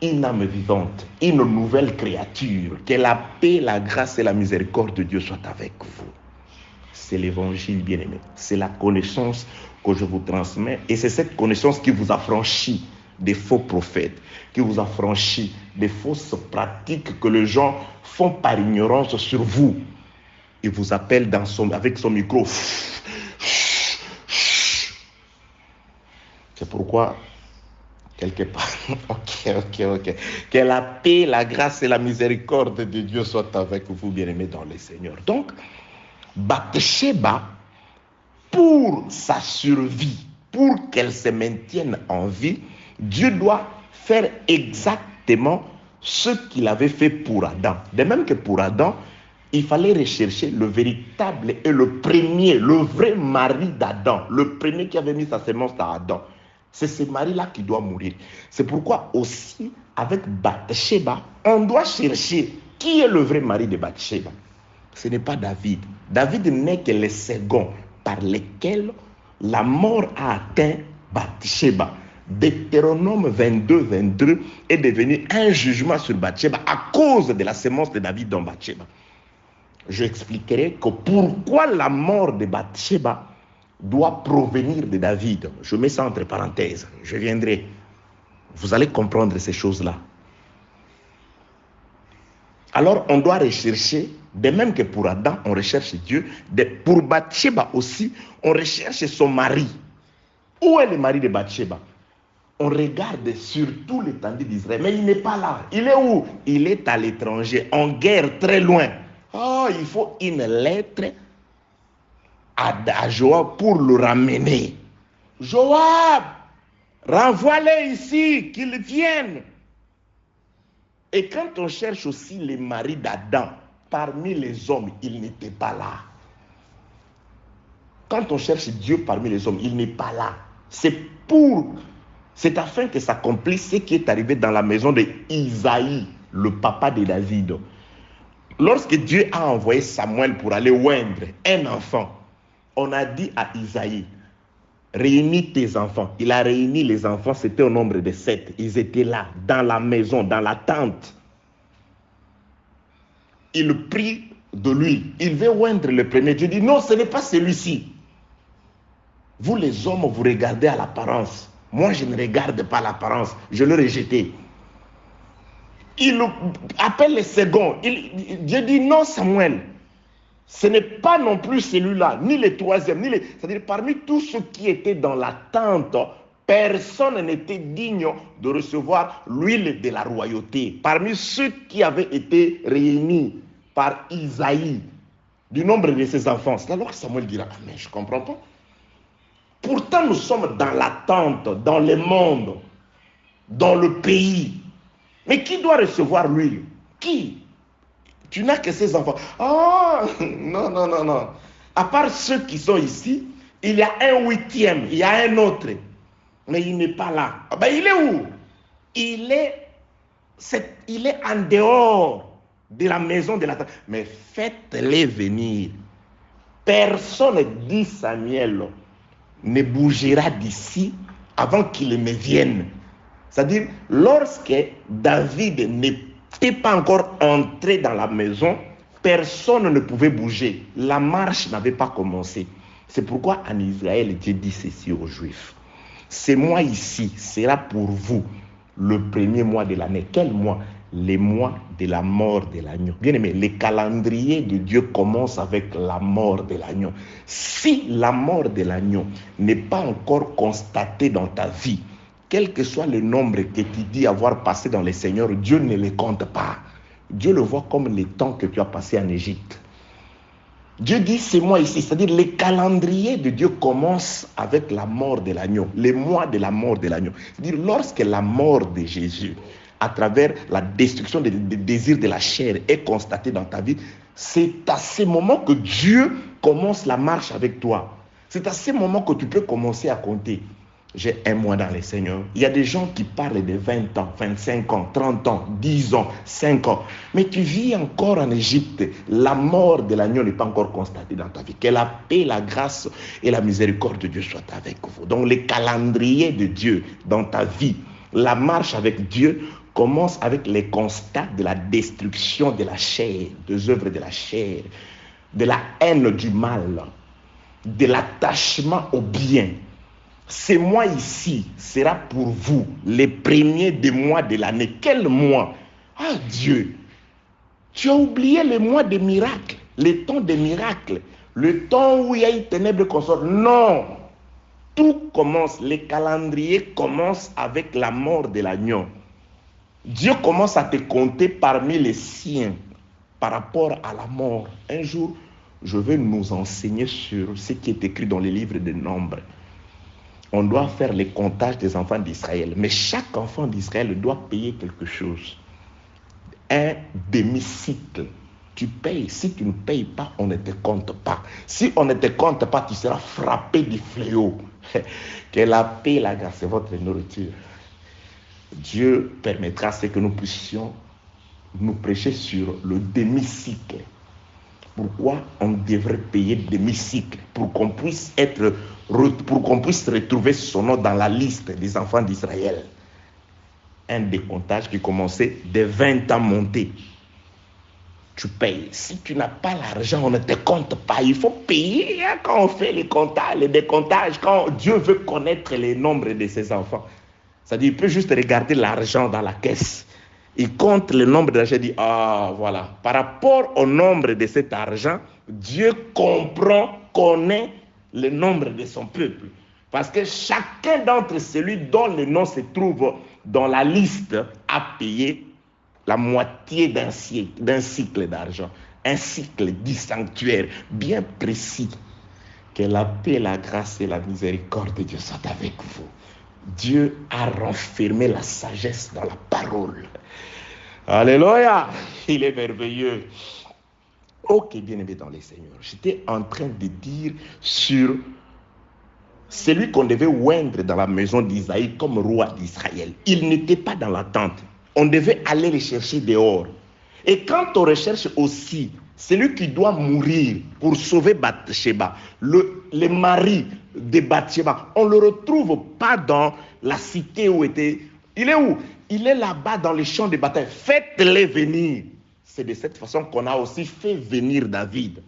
Speaker 3: une âme vivante, une nouvelle créature. Que la paix, la grâce et la miséricorde de Dieu soient avec vous. C'est l'évangile bien-aimé. C'est la connaissance que je vous transmets. Et c'est cette connaissance qui vous affranchit des faux prophètes, qui vous affranchit des fausses pratiques que les gens font par ignorance sur vous. Il vous appelle avec son micro. C'est pourquoi quelque part, ok. Que la paix, la grâce et la miséricorde de Dieu soient avec vous, bien-aimés dans le Seigneur. Donc, Bathsheba, pour sa survie, pour qu'elle se maintienne en vie, Dieu doit faire exactement ce qu'il avait fait pour Adam. De même que pour Adam, il fallait rechercher le véritable et le premier, le vrai mari d'Adam, le premier qui avait mis sa sémence à Adam. C'est ce mari-là qui doit mourir. C'est pourquoi aussi, avec Bathsheba, on doit chercher qui est le vrai mari de Bathsheba. Ce n'est pas David. David n'est que le second par lequel la mort a atteint Bathsheba. Deutéronome 22 est devenu un jugement sur Bathsheba à cause de la sémence de David dans Bathsheba. Je expliquerai que pourquoi la mort de Bathsheba doit provenir de David. Je mets ça entre parenthèses. Je viendrai. Vous allez comprendre ces choses-là. Alors, on doit rechercher, de même que pour Adam, on recherche Dieu. Pour Bathsheba aussi, on recherche son mari. Où est le mari de Bathsheba? On regarde sur tout l'étendue d'Israël, mais il n'est pas là. Il est où? Il est à l'étranger, en guerre, très loin. Oh, il faut une lettre à Joab pour le ramener. Joab, Renvoie-les ici, qu'ils viennent. Et quand on cherche aussi les maris d'Adam, parmi les hommes, il n'était pas là. Quand on cherche Dieu parmi les hommes, il n'est pas là. C'est afin que s'accomplisse ce qui est arrivé dans la maison d'Isaïe, le papa de David. Lorsque Dieu a envoyé Samuel pour aller oindre un enfant, on a dit à Isaïe, réunis tes enfants. Il a réuni les enfants, c'était au nombre de 7. Ils étaient là, dans la maison, dans la tente. Il prit de l'huile. Il veut oindre le premier. Dieu dit, non, ce n'est pas celui-ci. Vous les hommes, vous regardez à l'apparence. Moi, je ne regarde pas l'apparence. Je l'ai rejeté. Il appelle le second. Dieu dit, non, Samuel. Ce n'est pas non plus celui-là, ni le troisième, c'est-à-dire parmi tous ceux qui étaient dans la tente, personne n'était digne de recevoir l'huile de la royauté. Parmi ceux qui avaient été réunis par Isaïe, du nombre de ses enfants. C'est alors que Samuel dira, ah, mais je ne comprends pas. Pourtant, nous sommes dans la tente, dans le monde, dans le pays. Mais qui doit recevoir l'huile? Qui? Tu n'as que ces enfants. Oh, non, non, non, non. À part ceux qui sont ici, il y a un 8e, il y a un autre. Mais il n'est pas là. Ah ben, il est où? Il est en dehors de la maison de la tente. Mais faites-les venir. Personne, dit Samuel, ne bougera d'ici avant qu'il me vienne. C'est-à-dire, lorsque David n'était pas encore entré dans la maison, personne ne pouvait bouger. La marche n'avait pas commencé. C'est pourquoi en Israël, Dieu dit ceci aux Juifs. Ce mois ici sera pour vous le premier mois de l'année. Quel mois? Les mois de la mort de l'agneau. Bien aimé, le calendrier de Dieu commence avec la mort de l'agneau. Si la mort de l'agneau n'est pas encore constatée dans ta vie, quel que soit le nombre que tu dis avoir passé dans le Seigneur, Dieu ne les compte pas. Dieu le voit comme les temps que tu as passé en Égypte. Dieu dit, c'est moi ici. C'est-à-dire, le calendrier de Dieu commence avec la mort de l'agneau. Les mois de la mort de l'agneau. C'est-à-dire, lorsque la mort de Jésus, à travers la destruction des désirs de la chair, est constatée dans ta vie, c'est à ce moment que Dieu commence la marche avec toi. C'est à ce moment que tu peux commencer à compter. J'ai un mois dans le Seigneur. Il y a des gens qui parlent de 20 ans, 25 ans, 30 ans, 10 ans, 5 ans. Mais tu vis encore en Égypte. La mort de l'agneau n'est pas encore constatée dans ta vie. Que la paix, la grâce et la miséricorde de Dieu soient avec vous. Donc le calendrier de Dieu dans ta vie, la marche avec Dieu commence avec les constats de la destruction de la chair, des œuvres de la chair, de la haine du mal, de l'attachement au bien. Ce mois ici sera pour vous les premiers des mois de l'année. Quel mois? Ah Dieu, tu as oublié le mois des miracles, le temps des miracles, le temps où il y a une ténèbre consort. Non, tout commence, le calendrier commence avec la mort de l'agneau. Dieu commence à te compter parmi les siens par rapport à la mort. Un jour, je vais nous enseigner sur ce qui est écrit dans les livres de Nombres. On doit faire les comptages des enfants d'Israël. Mais chaque enfant d'Israël doit payer quelque chose. Un demi-cycle. Tu payes. Si tu ne payes pas, on ne te compte pas. Si on ne te compte pas, tu seras frappé du fléau. Que la paix et la grâce, c'est votre nourriture. Dieu permettra ce que nous puissions nous prêcher sur le demi-cycle. Pourquoi on devrait payer demi-cycle? Pour qu'on puisse retrouver son nom dans la liste des enfants d'Israël. Un décomptage qui commençait de 20 ans monté. Tu payes. Si tu n'as pas l'argent, on ne te compte pas. Il faut payer quand on fait les comptages, les décomptages, quand Dieu veut connaître les nombres de ses enfants. C'est-à-dire, il peut juste regarder l'argent dans la caisse. Il compte le nombre d'argent et dit, ah voilà, par rapport au nombre de cet argent, Dieu comprend, connaît le nombre de son peuple. Parce que chacun d'entre celui dont le nom se trouve dans la liste a payé la moitié d'un cycle d'argent. Un cycle du sanctuaire bien précis. Que la paix, la grâce et la miséricorde de Dieu soient avec vous. Dieu a renfermé la sagesse dans la parole. Alléluia, il est merveilleux. Ok, bien-aimé dans les Seigneurs, j'étais en train de dire sur celui qu'on devait oindre dans la maison d'Isaïe comme roi d'Israël. Il n'était pas dans la tente. On devait aller le chercher dehors. Et quand on recherche aussi celui qui doit mourir pour sauver Bathsheba, le mari de Bathsheba, on ne le retrouve pas dans la cité où était. Il est où? Il est là-bas dans les champs de bataille. Faites-les venir. C'est de cette façon qu'on a aussi fait venir David.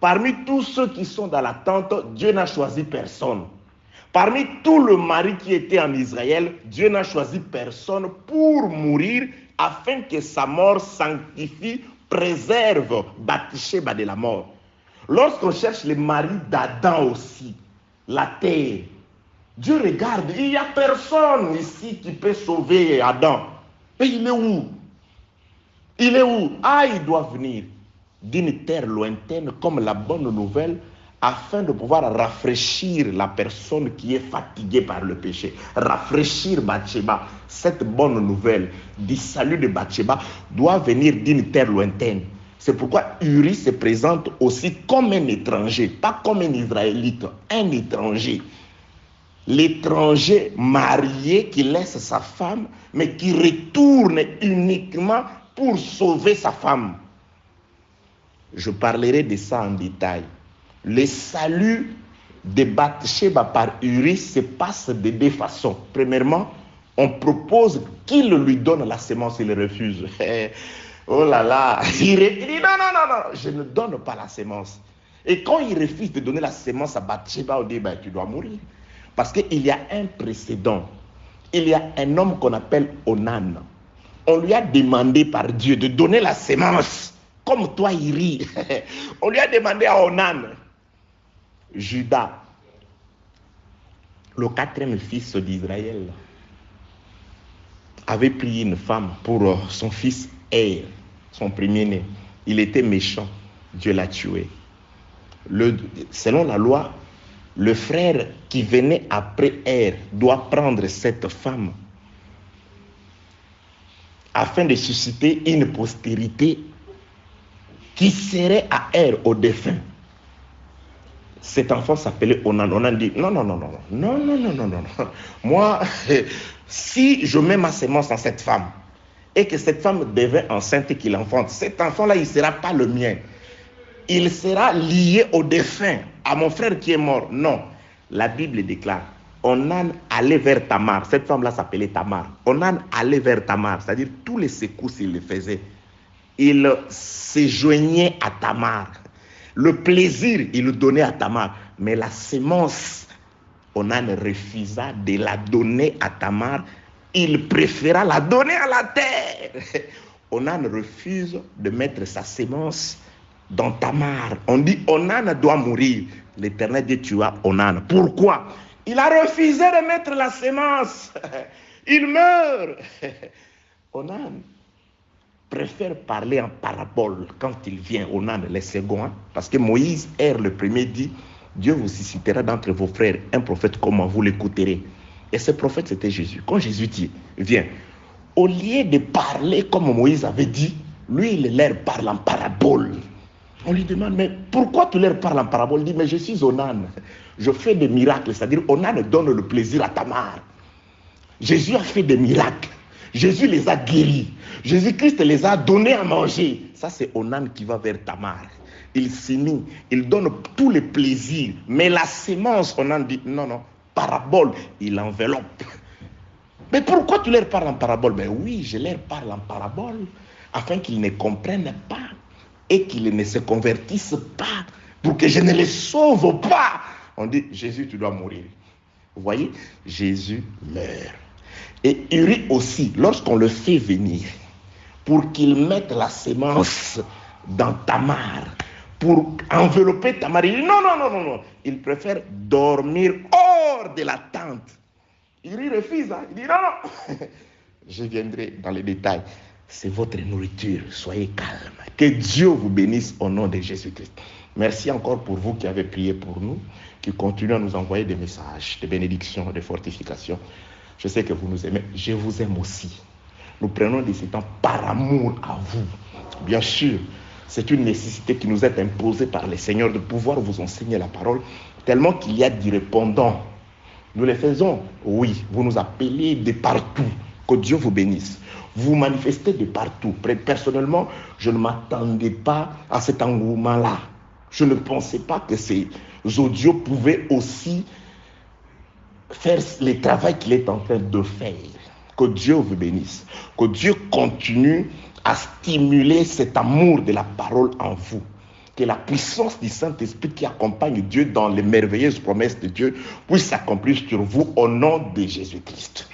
Speaker 3: Parmi tous ceux qui sont dans la tente, Dieu n'a choisi personne. Parmi tout le mari qui était en Israël, Dieu n'a choisi personne pour mourir afin que sa mort sanctifie, préserve Bathsheba de la mort. Lorsqu'on cherche le mari d'Adam aussi, la terre, Dieu regarde, il n'y a personne ici qui peut sauver Adam. Mais il est où? Il est où? Ah, il doit venir d'une terre lointaine comme la bonne nouvelle afin de pouvoir rafraîchir la personne qui est fatiguée par le péché. Rafraîchir Bathsheba. Cette bonne nouvelle du salut de Bathsheba doit venir d'une terre lointaine. C'est pourquoi Uri se présente aussi comme un étranger, pas comme un Israélite, un étranger. L'étranger marié qui laisse sa femme, mais qui retourne uniquement pour sauver sa femme. Je parlerai de ça en détail. Le salut de Bathsheba par Uri se passe de deux façons. Premièrement, on propose qu'il lui donne la sémence, il refuse. Oh là là, il dit non, je ne donne pas la sémence. Et quand il refuse de donner la sémence à Bathsheba, on dit tu dois mourir. Parce qu'il y a un précédent. Il y a un homme qu'on appelle Onan. On lui a demandé par Dieu de donner la sémence. Comme toi, Iri. On lui a demandé à Onan. Judas, le quatrième fils d'Israël, avait pris une femme pour son fils Er, son premier-né. Il était méchant. Dieu l'a tué. Selon la loi, le frère qui venait après Er doit prendre cette femme afin de susciter une postérité qui serait à Er au défunt. Cet enfant s'appelait Onan. Onan dit non. Moi, si je mets ma sémence en cette femme et que cette femme devient enceinte et qu'il enfante, cet enfant-là, il ne sera pas le mien. Il sera lié au défunt, à mon frère qui est mort. Non. La Bible déclare, Onan allait vers Tamar. Cette femme-là s'appelait Tamar. Onan allait vers Tamar, c'est-à-dire tous les secousses, il les faisait. Il se joignait à Tamar. Le plaisir, il le donnait à Tamar. Mais la sémence, Onan refusa de la donner à Tamar. Il préféra la donner à la terre. Onan refuse de mettre sa sémence dans Tamar. On dit Onan doit mourir. L'Éternel dit tu as Onan. Pourquoi? Il a refusé de mettre la sémence. Il meurt. Onan préfère parler en parabole quand il vient, Onan, les seconds, parce que Moïse, le premier, dit Dieu vous suscitera d'entre vos frères un prophète comme moi, vous l'écouterez. Et ce prophète, c'était Jésus. Quand Jésus dit, viens, au lieu de parler comme Moïse avait dit, lui, il leur parle en parabole. On lui demande, mais pourquoi tu leur parles en parabole? Il dit, mais je suis Onan. Je fais des miracles, c'est-à-dire Onan donne le plaisir à Tamar. Jésus a fait des miracles. Jésus les a guéris. Jésus-Christ les a donnés à manger. Ça, c'est Onan qui va vers Tamar. Il s'unit, il donne tous les plaisirs. Mais la sémence, Onan dit, non, parabole, il enveloppe. Mais pourquoi tu leur parles en parabole? Ben oui, je leur parle en parabole, afin qu'ils ne comprennent pas et qu'ils ne se convertissent pas, pour que je ne les sauve pas. On dit, Jésus, tu dois mourir. Vous voyez, Jésus meurt. Et Uri aussi, lorsqu'on le fait venir, pour qu'il mette la sémence dans Tamar, pour envelopper Tamar, il dit non. Il préfère dormir hors de la tente. Uri refuse, il dit non. Je viendrai dans les détails. C'est votre nourriture, soyez calme. Que Dieu vous bénisse au nom de Jésus-Christ. Merci encore pour vous qui avez prié pour nous. qui continue à nous envoyer des messages, des bénédictions, des fortifications. Je sais que vous nous aimez, je vous aime aussi. Nous prenons de ces temps par amour à vous. Bien sûr, c'est une nécessité qui nous est imposée par le Seigneur de pouvoir vous enseigner la parole, tellement qu'il y a des répondants. Nous les faisons, oui, vous nous appelez de partout, que Dieu vous bénisse. Vous manifestez de partout. Personnellement, je ne m'attendais pas à cet engouement-là. Je ne pensais pas que ces audios pouvaient aussi faire le travail qu'il est en train de faire. Que Dieu vous bénisse. Que Dieu continue à stimuler cet amour de la parole en vous. Que la puissance du Saint-Esprit qui accompagne Dieu dans les merveilleuses promesses de Dieu puisse s'accomplir sur vous au nom de Jésus-Christ.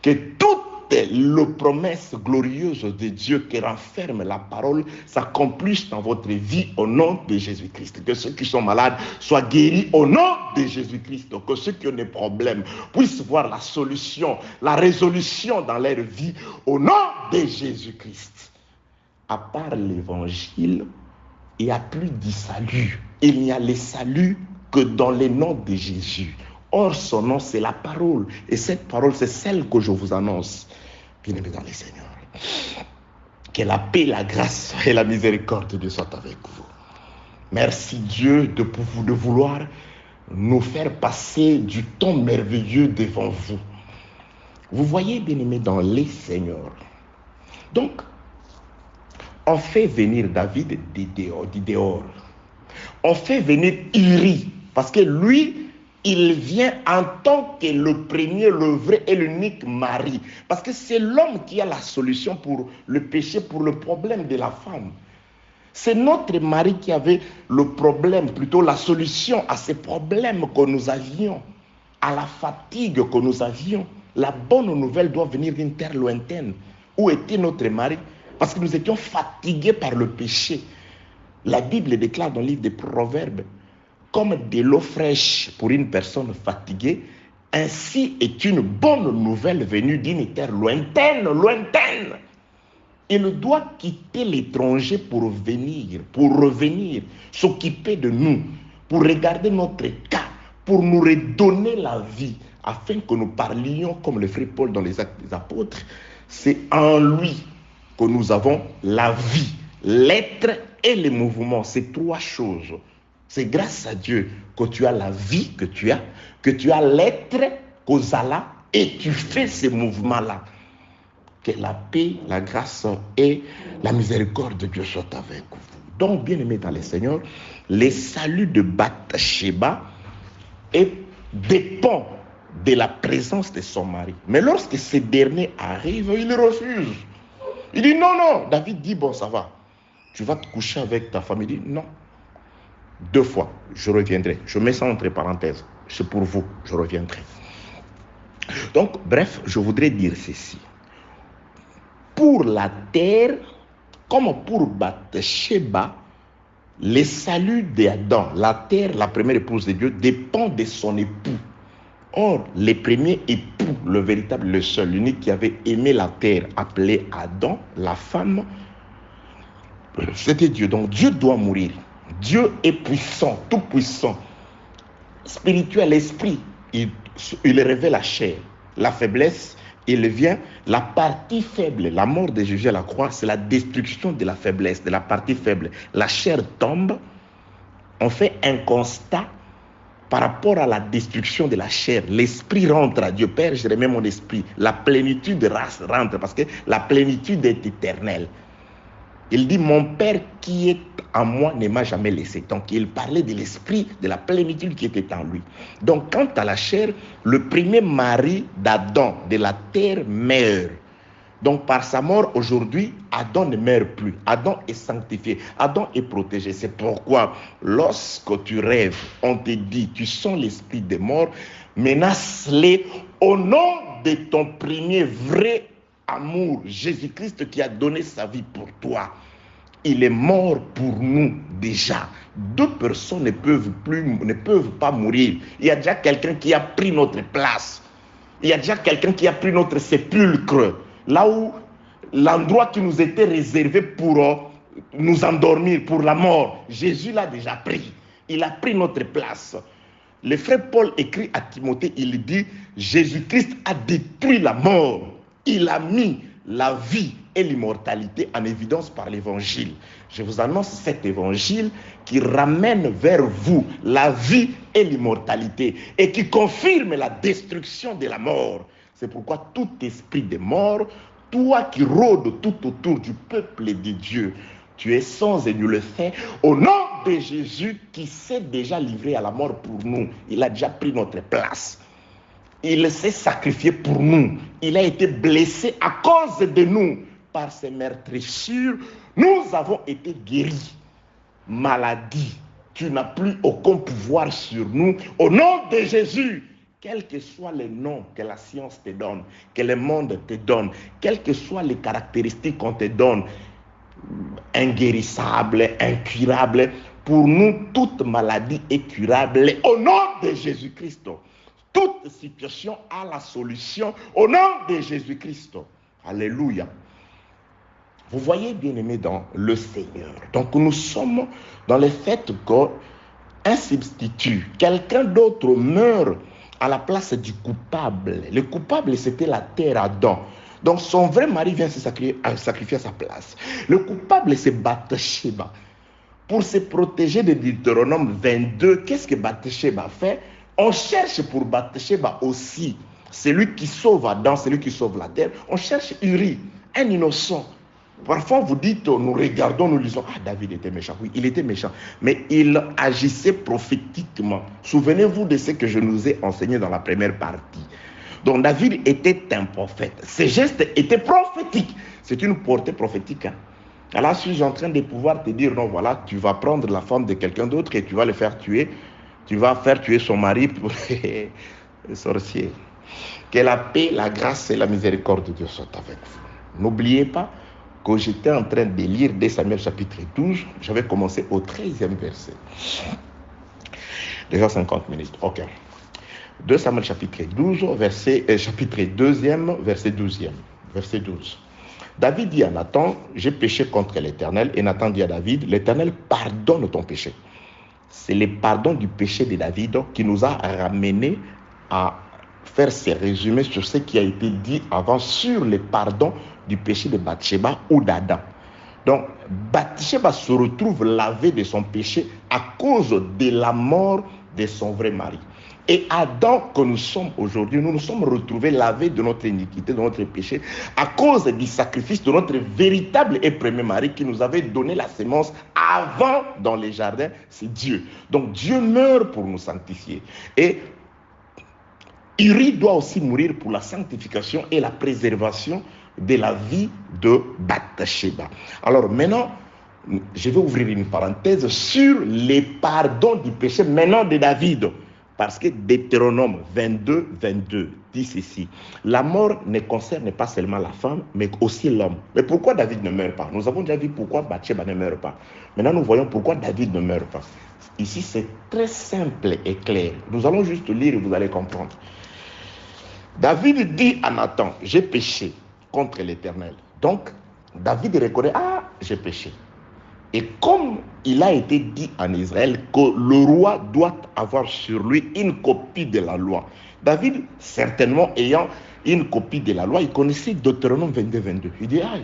Speaker 3: Que toutes les promesses glorieuses de Dieu qui renferment la parole s'accomplissent dans votre vie au nom de Jésus-Christ. Que ceux qui sont malades soient guéris au nom de Jésus-Christ. Que ceux qui ont des problèmes puissent voir la solution, la résolution dans leur vie au nom de Jésus-Christ. À part l'évangile, il n'y a plus de salut. Il n'y a le salut que dans le nom de Jésus. Or, son nom, c'est la parole. Et cette parole, c'est celle que je vous annonce. Bien-aimés dans le Seigneur. Que la paix, la grâce et la miséricorde de Dieu soient avec vous. Merci Dieu de vouloir nous faire passer du temps merveilleux devant vous. Vous voyez, bien-aimés dans le Seigneur. Donc, on fait venir David du dehors. On fait venir Uri, parce que lui, il vient en tant que le premier, le vrai et l'unique mari. Parce que c'est l'homme qui a la solution pour le péché, pour le problème de la femme. C'est notre mari qui avait le problème, plutôt la solution à ces problèmes que nous avions, à la fatigue que nous avions. La bonne nouvelle doit venir d'une terre lointaine. Où était notre mari? Parce que nous étions fatigués par le péché. La Bible déclare dans le livre des Proverbes, comme de l'eau fraîche pour une personne fatiguée, ainsi est une bonne nouvelle venue d'une terre lointaine. Il doit quitter l'étranger pour revenir, s'occuper de nous, pour regarder notre cas, pour nous redonner la vie, afin que nous parlions comme le frère Paul dans les Actes des Apôtres. C'est en lui que nous avons la vie, l'être et le mouvement. C'est trois choses. C'est grâce à Dieu que tu as la vie que tu as l'être qu'Ozala, et tu fais ces mouvements-là. Que la paix, la grâce et la miséricorde de Dieu soient avec vous. Donc, bien-aimés dans le Seigneur, le salut de Bathsheba dépend de la présence de son mari. Mais lorsque ce dernier arrive, il refuse. Il dit non. David dit, bon, ça va. Tu vas te coucher avec ta famille. Il dit non. 2 fois, je reviendrai. Je mets ça entre parenthèses. C'est pour vous, je reviendrai. Donc, bref, je voudrais dire ceci. Pour la terre, comme pour Bathsheba, le salut d'Adam, la terre, la première épouse de Dieu, dépend de son époux. Or, le premier époux, le véritable, le seul, l'unique qui avait aimé la terre, appelé Adam, la femme, c'était Dieu. Donc, Dieu doit mourir. Dieu est puissant, tout puissant, spirituel, esprit. Il révèle la chair, la faiblesse. Il vient, la partie faible, la mort de Jésus à la croix, c'est la destruction de la faiblesse, de la partie faible. La chair tombe, on fait un constat par rapport à la destruction de la chair. L'esprit rentre à Dieu. Père, je remets mon esprit. La plénitude rentre parce que la plénitude est éternelle. Il dit, mon Père qui est en moi ne m'a jamais laissé. Donc, il parlait de l'esprit, de la plénitude qui était en lui. Donc, quant à la chair, le premier mari d'Adam, de la terre, meurt. Donc, par sa mort, aujourd'hui, Adam ne meurt plus. Adam est sanctifié. Adam est protégé. C'est pourquoi, lorsque tu rêves, on te dit, tu sens l'esprit des morts, menace-les au nom de ton premier vrai amour, Jésus-Christ qui a donné sa vie pour toi. Il est mort pour nous déjà. 2 personnes ne peuvent pas mourir. Il y a déjà quelqu'un qui a pris notre place. Il y a déjà quelqu'un qui a pris notre sépulcre. Là où l'endroit qui nous était réservé pour nous endormir, pour la mort, Jésus l'a déjà pris. Il a pris notre place. Le frère Paul écrit à Timothée, il dit, Jésus-Christ a détruit la mort. Il a mis la vie et l'immortalité en évidence par l'évangile. Je vous annonce cet évangile qui ramène vers vous la vie et l'immortalité et qui confirme la destruction de la mort. C'est pourquoi tout esprit de mort, toi qui rôdes tout autour du peuple de Dieu, tu es sans et nul fait au nom de Jésus qui s'est déjà livré à la mort pour nous. Il a déjà pris notre place. Il s'est sacrifié pour nous. Il a été blessé à cause de nous. Par ses meurtrissures, nous avons été guéris. Maladie, tu n'as plus aucun pouvoir sur nous. Au nom de Jésus, quels que soient les noms que la science te donne, que le monde te donne, quelles que soient les caractéristiques qu'on te donne, inguérissable, incurable, pour nous, toute maladie est curable. Au nom de Jésus-Christ, toute situation a la solution. Au nom de Jésus-Christ. Alléluia. Vous voyez, bien-aimés dans le Seigneur. Donc, nous sommes dans le fait qu'un substitut, quelqu'un d'autre meurt à la place du coupable. Le coupable, c'était la terre Adam. Donc, son vrai mari vient se sacrifier à sa place. Le coupable, c'est Bathsheba. Pour se protéger de Deutéronome 22, qu'est-ce que Bathsheba fait? On cherche pour Bathsheba aussi celui qui sauve Adam, celui qui sauve la terre. On cherche Uri, un innocent. Parfois, vous dites, nous regardons, nous lisons, ah, David était méchant. Oui, il était méchant, mais il agissait prophétiquement. Souvenez-vous de ce que je nous ai enseigné dans la première partie. Donc, David était un prophète. Ses gestes étaient prophétiques. C'est une portée prophétique. Alors, suis-je en train de pouvoir te dire, non, voilà, tu vas prendre la femme de quelqu'un d'autre et tu vas le faire tuer. Tu vas faire tuer son mari pour les sorciers. Que la paix, la grâce et la miséricorde de Dieu soient avec vous. N'oubliez pas que j'étais en train de lire 2 Samuel chapitre 12, j'avais commencé au 13e verset. Déjà 50 minutes, ok. 2 Samuel chapitre 12, chapitre 2e, verset 12e, verset 12. David dit à Nathan, j'ai péché contre l'Éternel, et Nathan dit à David, l'Éternel pardonne ton péché. C'est le pardon du péché de David qui nous a ramenés à faire ces résumés sur ce qui a été dit avant sur le pardon du péché de Bathsheba ou d'Adam. Donc, Bathsheba se retrouve lavée de son péché à cause de la mort de son vrai mari. Et Adam, que nous sommes aujourd'hui, nous nous sommes retrouvés lavés de notre iniquité, de notre péché, à cause du sacrifice de notre véritable et premier mari qui nous avait donné la sémence avant dans les jardins, c'est Dieu. Donc Dieu meurt pour nous sanctifier. Et Uri doit aussi mourir pour la sanctification et la préservation de la vie de Bathsheba. Alors maintenant, je vais ouvrir une parenthèse sur les pardons du péché maintenant de David. Parce que Deutéronome 22, 22 dit ceci. La mort ne concerne pas seulement la femme, mais aussi l'homme. Mais pourquoi David ne meurt pas? Nous avons déjà vu pourquoi Bathsheba ne meurt pas. Maintenant, nous voyons pourquoi David ne meurt pas. Ici, c'est très simple et clair. Nous allons juste lire et vous allez comprendre. David dit à Nathan, j'ai péché contre l'Éternel. Donc, David reconnaît, ah, j'ai péché. Et comme il a été dit en Israël que le roi doit avoir sur lui une copie de la loi, David, certainement ayant une copie de la loi, il connaissait Deutéronome 22, 22. Il dit, ah,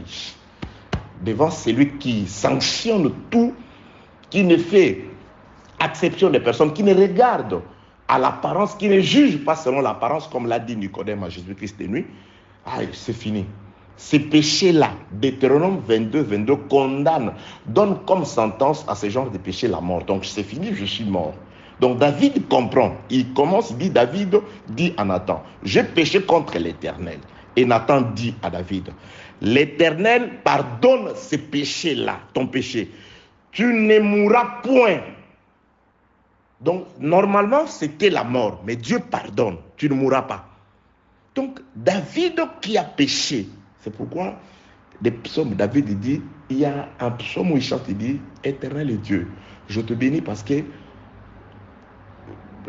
Speaker 3: devant celui qui sanctionne tout, qui ne fait exception des personnes, qui ne regarde à l'apparence, qui ne juge pas selon l'apparence, comme l'a dit Nicodème à Jésus-Christ de nuit, ah, c'est fini. Ces péchés-là, Deutéronome 22, 22, condamne, donne comme sentence à ce genre de péché la mort. Donc c'est fini, je suis mort. Donc David comprend. Il commence, dit David, dit à Nathan, j'ai péché contre l'Éternel. Et Nathan dit à David, l'Éternel pardonne ces péchés-là, ton péché. Tu ne mourras point. Donc normalement c'était la mort, mais Dieu pardonne, tu ne mourras pas. Donc David qui a péché, c'est pourquoi des psaumes, David dit, il y a un psaume où il chante, il dit, Éternel est Dieu, je te bénis parce que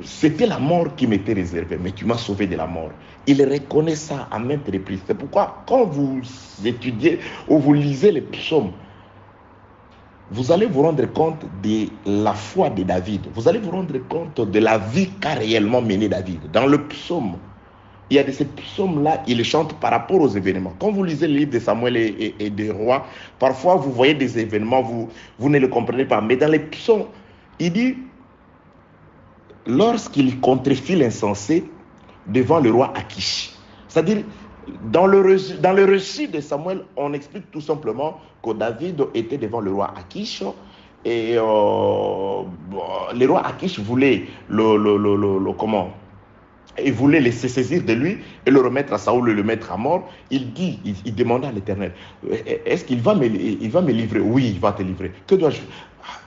Speaker 3: c'était la mort qui m'était réservée, mais tu m'as sauvé de la mort. Il reconnaît ça à maintes reprises. C'est pourquoi quand vous étudiez ou vous lisez les psaumes, vous allez vous rendre compte de la foi de David. Vous allez vous rendre compte de la vie qu'a réellement menée David. Dans le psaume, il y a de ces psaumes-là, il chante par rapport aux événements. Quand vous lisez le livre de Samuel et des rois, parfois vous voyez des événements, vous ne les comprenez pas. Mais dans les psaumes, il dit, lorsqu'il contrefit l'insensé devant le roi Akish. C'est-à-dire, dans le récit de Samuel, on explique tout simplement que David était devant le roi Akish et le roi Akish voulait il voulait se saisir de lui et le remettre à Saoul et le mettre à mort. Il demanda à l'Éternel, est-ce qu'il va me livrer? Oui, il va te livrer. Que dois-je faire?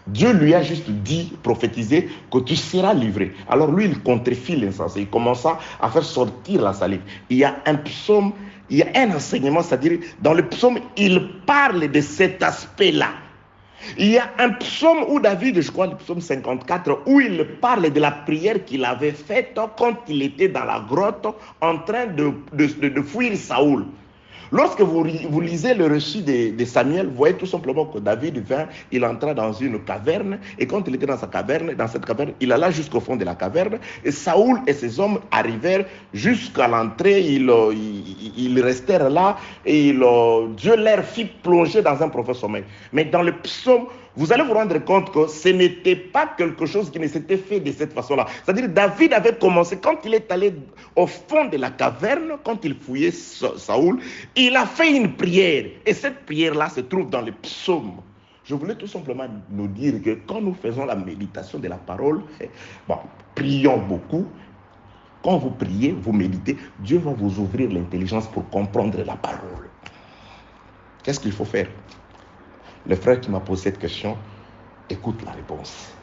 Speaker 3: Dieu lui a juste dit, prophétisé, que tu seras livré. Alors lui, il contrefit l'insensé. Il commença à faire sortir la salive. Il y a un psaume, il y a un enseignement, c'est-à-dire, dans le psaume, il parle de cet aspect-là. Il y a un psaume où David, je crois le psaume 54, où il parle de la prière qu'il avait faite quand il était dans la grotte en train de fuir Saoul. Lorsque vous lisez le récit de Samuel, vous voyez tout simplement que David vint, il entra dans une caverne, et quand il était dans cette caverne, il alla jusqu'au fond de la caverne, et Saoul et ses hommes arrivèrent jusqu'à l'entrée, ils restèrent là, et Dieu leur fit plonger dans un profond sommeil. Mais dans le psaume, vous allez vous rendre compte que ce n'était pas quelque chose qui ne s'était fait de cette façon-là. C'est-à-dire, David avait commencé, quand il est allé au fond de la caverne, quand il fouillait Saoul, il a fait une prière. Et cette prière-là se trouve dans les psaumes. Je voulais tout simplement nous dire que quand nous faisons la méditation de la parole, prions beaucoup. Quand vous priez, vous méditez, Dieu va vous ouvrir l'intelligence pour comprendre la parole. Qu'est-ce qu'il faut faire? Le frère qui m'a posé cette question, écoute la réponse.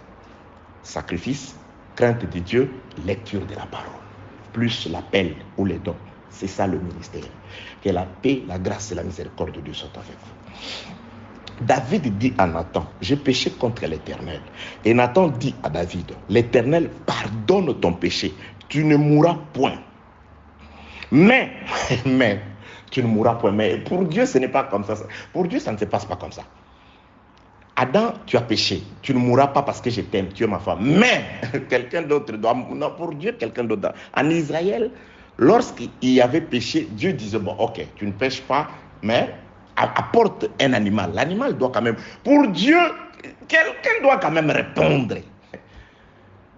Speaker 3: Sacrifice, crainte de Dieu, lecture de la parole. Plus l'appel ou les dons. C'est ça le ministère. Que la paix, la grâce et la miséricorde de Dieu soient avec vous. David dit à Nathan, j'ai péché contre l'Éternel. Et Nathan dit à David, l'Éternel pardonne ton péché. Tu ne mourras point. Mais, tu ne mourras point. Mais pour Dieu, ce n'est pas comme ça. Pour Dieu, ça ne se passe pas comme ça. Adam, tu as péché. Tu ne mourras pas parce que je t'aime. Tu es ma femme. Mais quelqu'un d'autre doit... Non, pour Dieu, quelqu'un d'autre. En Israël, lorsqu'il y avait péché, Dieu disait, bon, ok, tu ne pêches pas, mais apporte un animal. L'animal doit quand même... Pour Dieu, quelqu'un doit quand même répondre.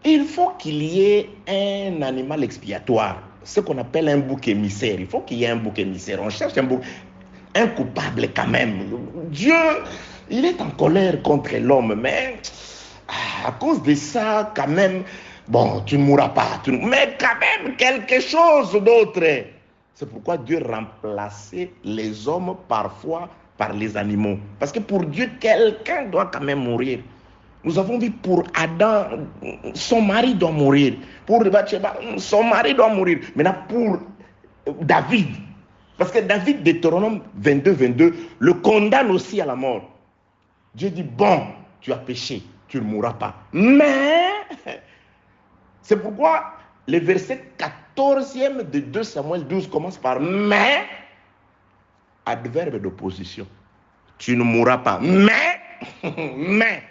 Speaker 3: Il faut qu'il y ait un animal expiatoire. Ce qu'on appelle un bouc émissaire. Il faut qu'il y ait un bouc émissaire. On cherche un coupable quand même. Dieu... Il est en colère contre l'homme, mais à cause de ça, quand même, bon, tu ne mourras pas. Mais quand même, quelque chose d'autre. C'est pourquoi Dieu remplaçait les hommes parfois par les animaux. Parce que pour Dieu, quelqu'un doit quand même mourir. Nous avons vu pour Adam, son mari doit mourir. Pour Bathsheba, son mari doit mourir. Maintenant, pour David, parce que David, Deutéronome 22, le condamne aussi à la mort. Dieu dit, bon, tu as péché, tu ne mourras pas. Mais, c'est pourquoi le verset 14e de 2 Samuel 12 commence par mais, adverbe d'opposition. Tu ne mourras pas. Mais,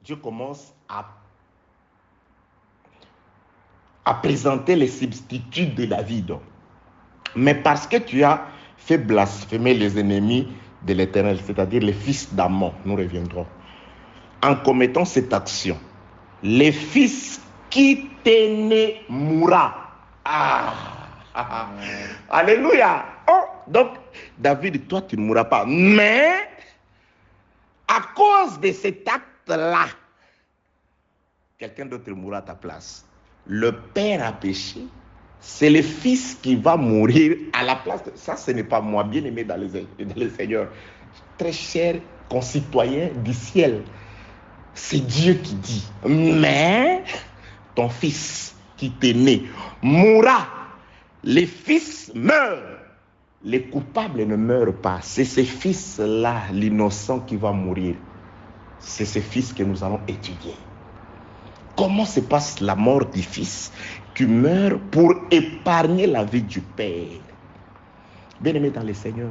Speaker 3: Dieu commence à présenter les substituts de David. Mais parce que tu as fait blasphémer les ennemis de l'Éternel, c'est-à-dire les fils d'Amon, nous reviendrons. En commettant cette action, les fils qui t'aiment mourra. Alléluia. Oh, donc, David, toi, tu ne mourras pas. Mais, à cause de cet acte-là, quelqu'un d'autre mourra à ta place. Le père a péché. C'est le fils qui va mourir à la place. Ça, ce n'est pas moi, bien aimé dans le Seigneur. Très cher concitoyen du ciel. C'est Dieu qui dit. Mais ton fils qui t'est né mourra. Les fils meurent. Les coupables ne meurent pas. C'est ces fils-là, l'innocent qui va mourir. C'est ces fils que nous allons étudier. Comment se passe la mort du fils qui meurt pour épargner la vie du père? Bien-aimé dans le Seigneur,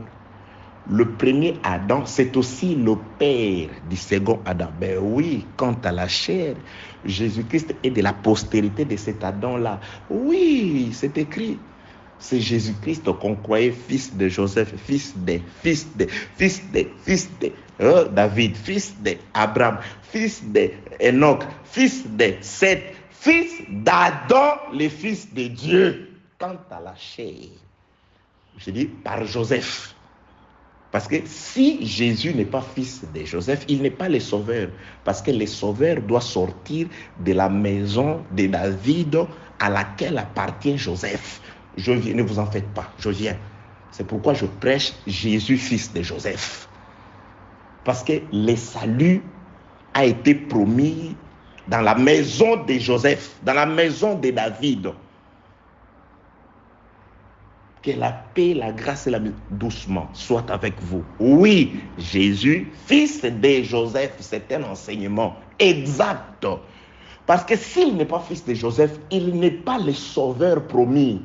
Speaker 3: le premier Adam, c'est aussi le père du second Adam. Ben oui, quant à la chair, Jésus-Christ est de la postérité de cet Adam-là. Oui, c'est écrit. C'est Jésus-Christ qu'on croyait fils de Joseph, fils de David, fils d'Abraham, fils d'Enoch, fils de Seth, fils d'Adam, le fils de Dieu. Quant à la chair, je dis par Joseph. Parce que si Jésus n'est pas fils de Joseph, il n'est pas le sauveur. Parce que le sauveur doit sortir de la maison de David à laquelle appartient Joseph. Je viens, ne vous en faites pas, je viens. C'est pourquoi je prêche Jésus, fils de Joseph. Parce que le salut a été promis dans la maison de Joseph, dans la maison de David. Que la paix, la grâce et la doucement soient avec vous. Oui, Jésus, fils de Joseph, c'est un enseignement exact. Parce que s'il n'est pas fils de Joseph, il n'est pas le sauveur promis.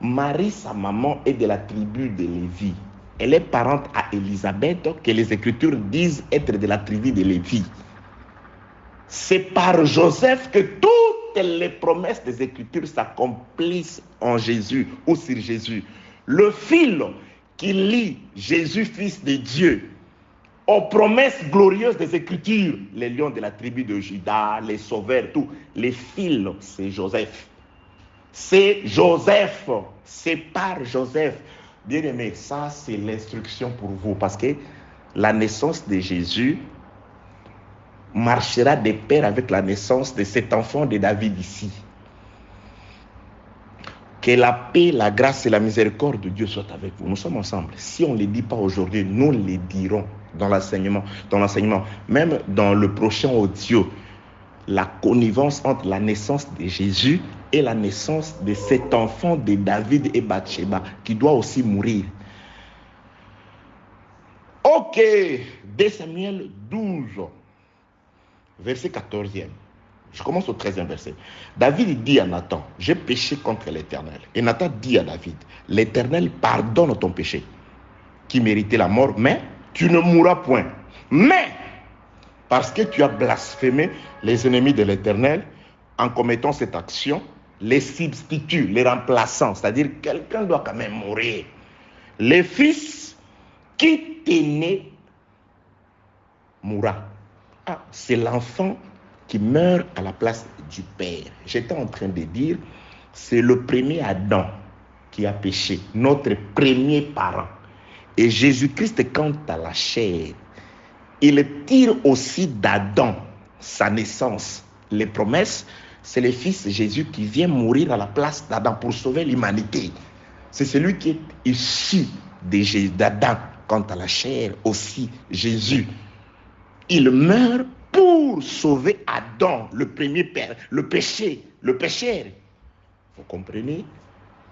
Speaker 3: Marie, sa maman, est de la tribu de Lévi. Elle est parente à Élisabeth, que les Écritures disent être de la tribu de Lévi. C'est par Joseph que toutes les promesses des Écritures s'accomplissent en Jésus ou sur Jésus. Le fil qui lie Jésus, fils de Dieu, aux promesses glorieuses des Écritures, les lions de la tribu de Juda, les sauveurs, tout, les fils, c'est Joseph. C'est Joseph, c'est par Joseph. Bien aimé, ça c'est l'instruction pour vous, parce que la naissance de Jésus marchera de pair avec la naissance de cet enfant de David ici. Que la paix, la grâce et la miséricorde de Dieu soient avec vous. Nous sommes ensemble. Si on ne les dit pas aujourd'hui, nous les dirons dans l'enseignement, même dans le prochain audio. La connivence entre la naissance de Jésus et la naissance de cet enfant de David et Bathsheba qui doit aussi mourir. Ok, 2 Samuel 12, verset 14e. Je commence au 13e verset. David dit à Nathan, j'ai péché contre l'Éternel. Et Nathan dit à David, l'Éternel pardonne ton péché, qui méritait la mort, mais tu ne mourras point. Mais, parce que tu as blasphémé les ennemis de l'Éternel, en commettant cette action, les substituts, les remplaçants, c'est-à-dire quelqu'un doit quand même mourir. Le fils qui t'est né mourra. Ah, c'est l'enfant qui meurt à la place du père. J'étais en train de dire, c'est le premier Adam qui a péché, notre premier parent. Et Jésus-Christ, quant à la chair, il tire aussi d'Adam sa naissance. Les promesses, c'est le fils Jésus qui vient mourir à la place d'Adam pour sauver l'humanité. C'est celui qui est issu d'Adam. Quant à la chair aussi, Jésus, il meurt pour sauver Adam, le premier père, le péché, le pécheur. Vous comprenez?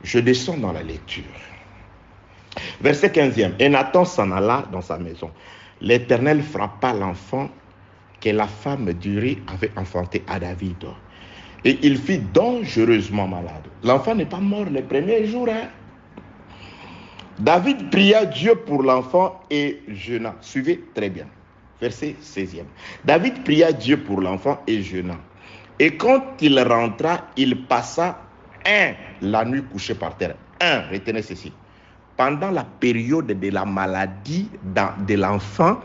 Speaker 3: Je descends dans la lecture. Verset 15e. Et Nathan s'en alla dans sa maison. L'Éternel frappa l'enfant que la femme d'Uri avait enfanté à David. Et il fut dangereusement malade. L'enfant n'est pas mort les premiers jours. David pria Dieu pour l'enfant et jeûna. Suivez très bien. Verset 16e. David pria Dieu pour l'enfant et jeûna. Et quand il rentra, il passa la nuit couché par terre. Retenez ceci. Pendant la période de la maladie de l'enfant,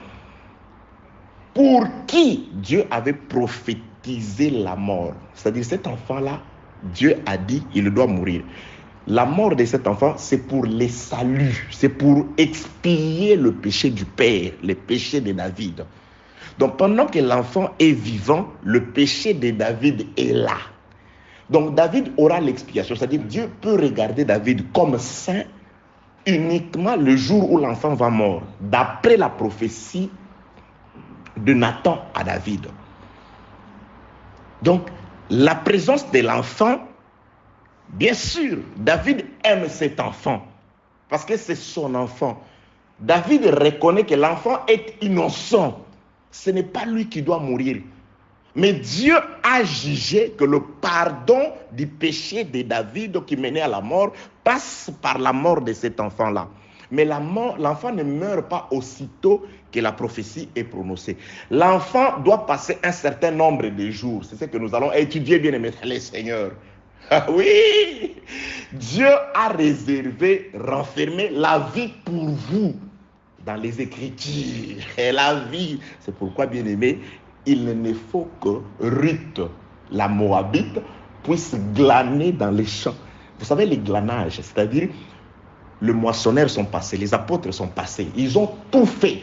Speaker 3: pour qui Dieu avait prophétisé la mort. C'est-à-dire cet enfant-là, Dieu a dit il doit mourir. La mort de cet enfant, c'est pour le salut, c'est pour expier le péché du père, le péché de David. Donc pendant que l'enfant est vivant, le péché de David est là. Donc David aura l'expiation, c'est-à-dire Dieu peut regarder David comme saint uniquement le jour où l'enfant va mort, d'après la prophétie de Nathan à David. Donc la présence de l'enfant, bien sûr, David aime cet enfant parce que c'est son enfant. David reconnaît que l'enfant est innocent. Ce n'est pas lui qui doit mourir. Mais Dieu a jugé que le pardon du péché de David qui menait à la mort passe par la mort de cet enfant-là. Mais l'enfant ne meurt pas aussitôt que la prophétie est prononcée. L'enfant doit passer un certain nombre de jours. C'est ce que nous allons étudier, bien aimés les Seigneurs. Ah oui, Dieu a réservé, renfermé la vie pour vous dans les Écritures. Et la vie, c'est pourquoi, bien aimé, il ne faut que Ruth, la Moabite, puisse glaner dans les champs. Vous savez, les glanages, c'est-à-dire les moissonneurs sont passés, les apôtres sont passés, ils ont tout fait.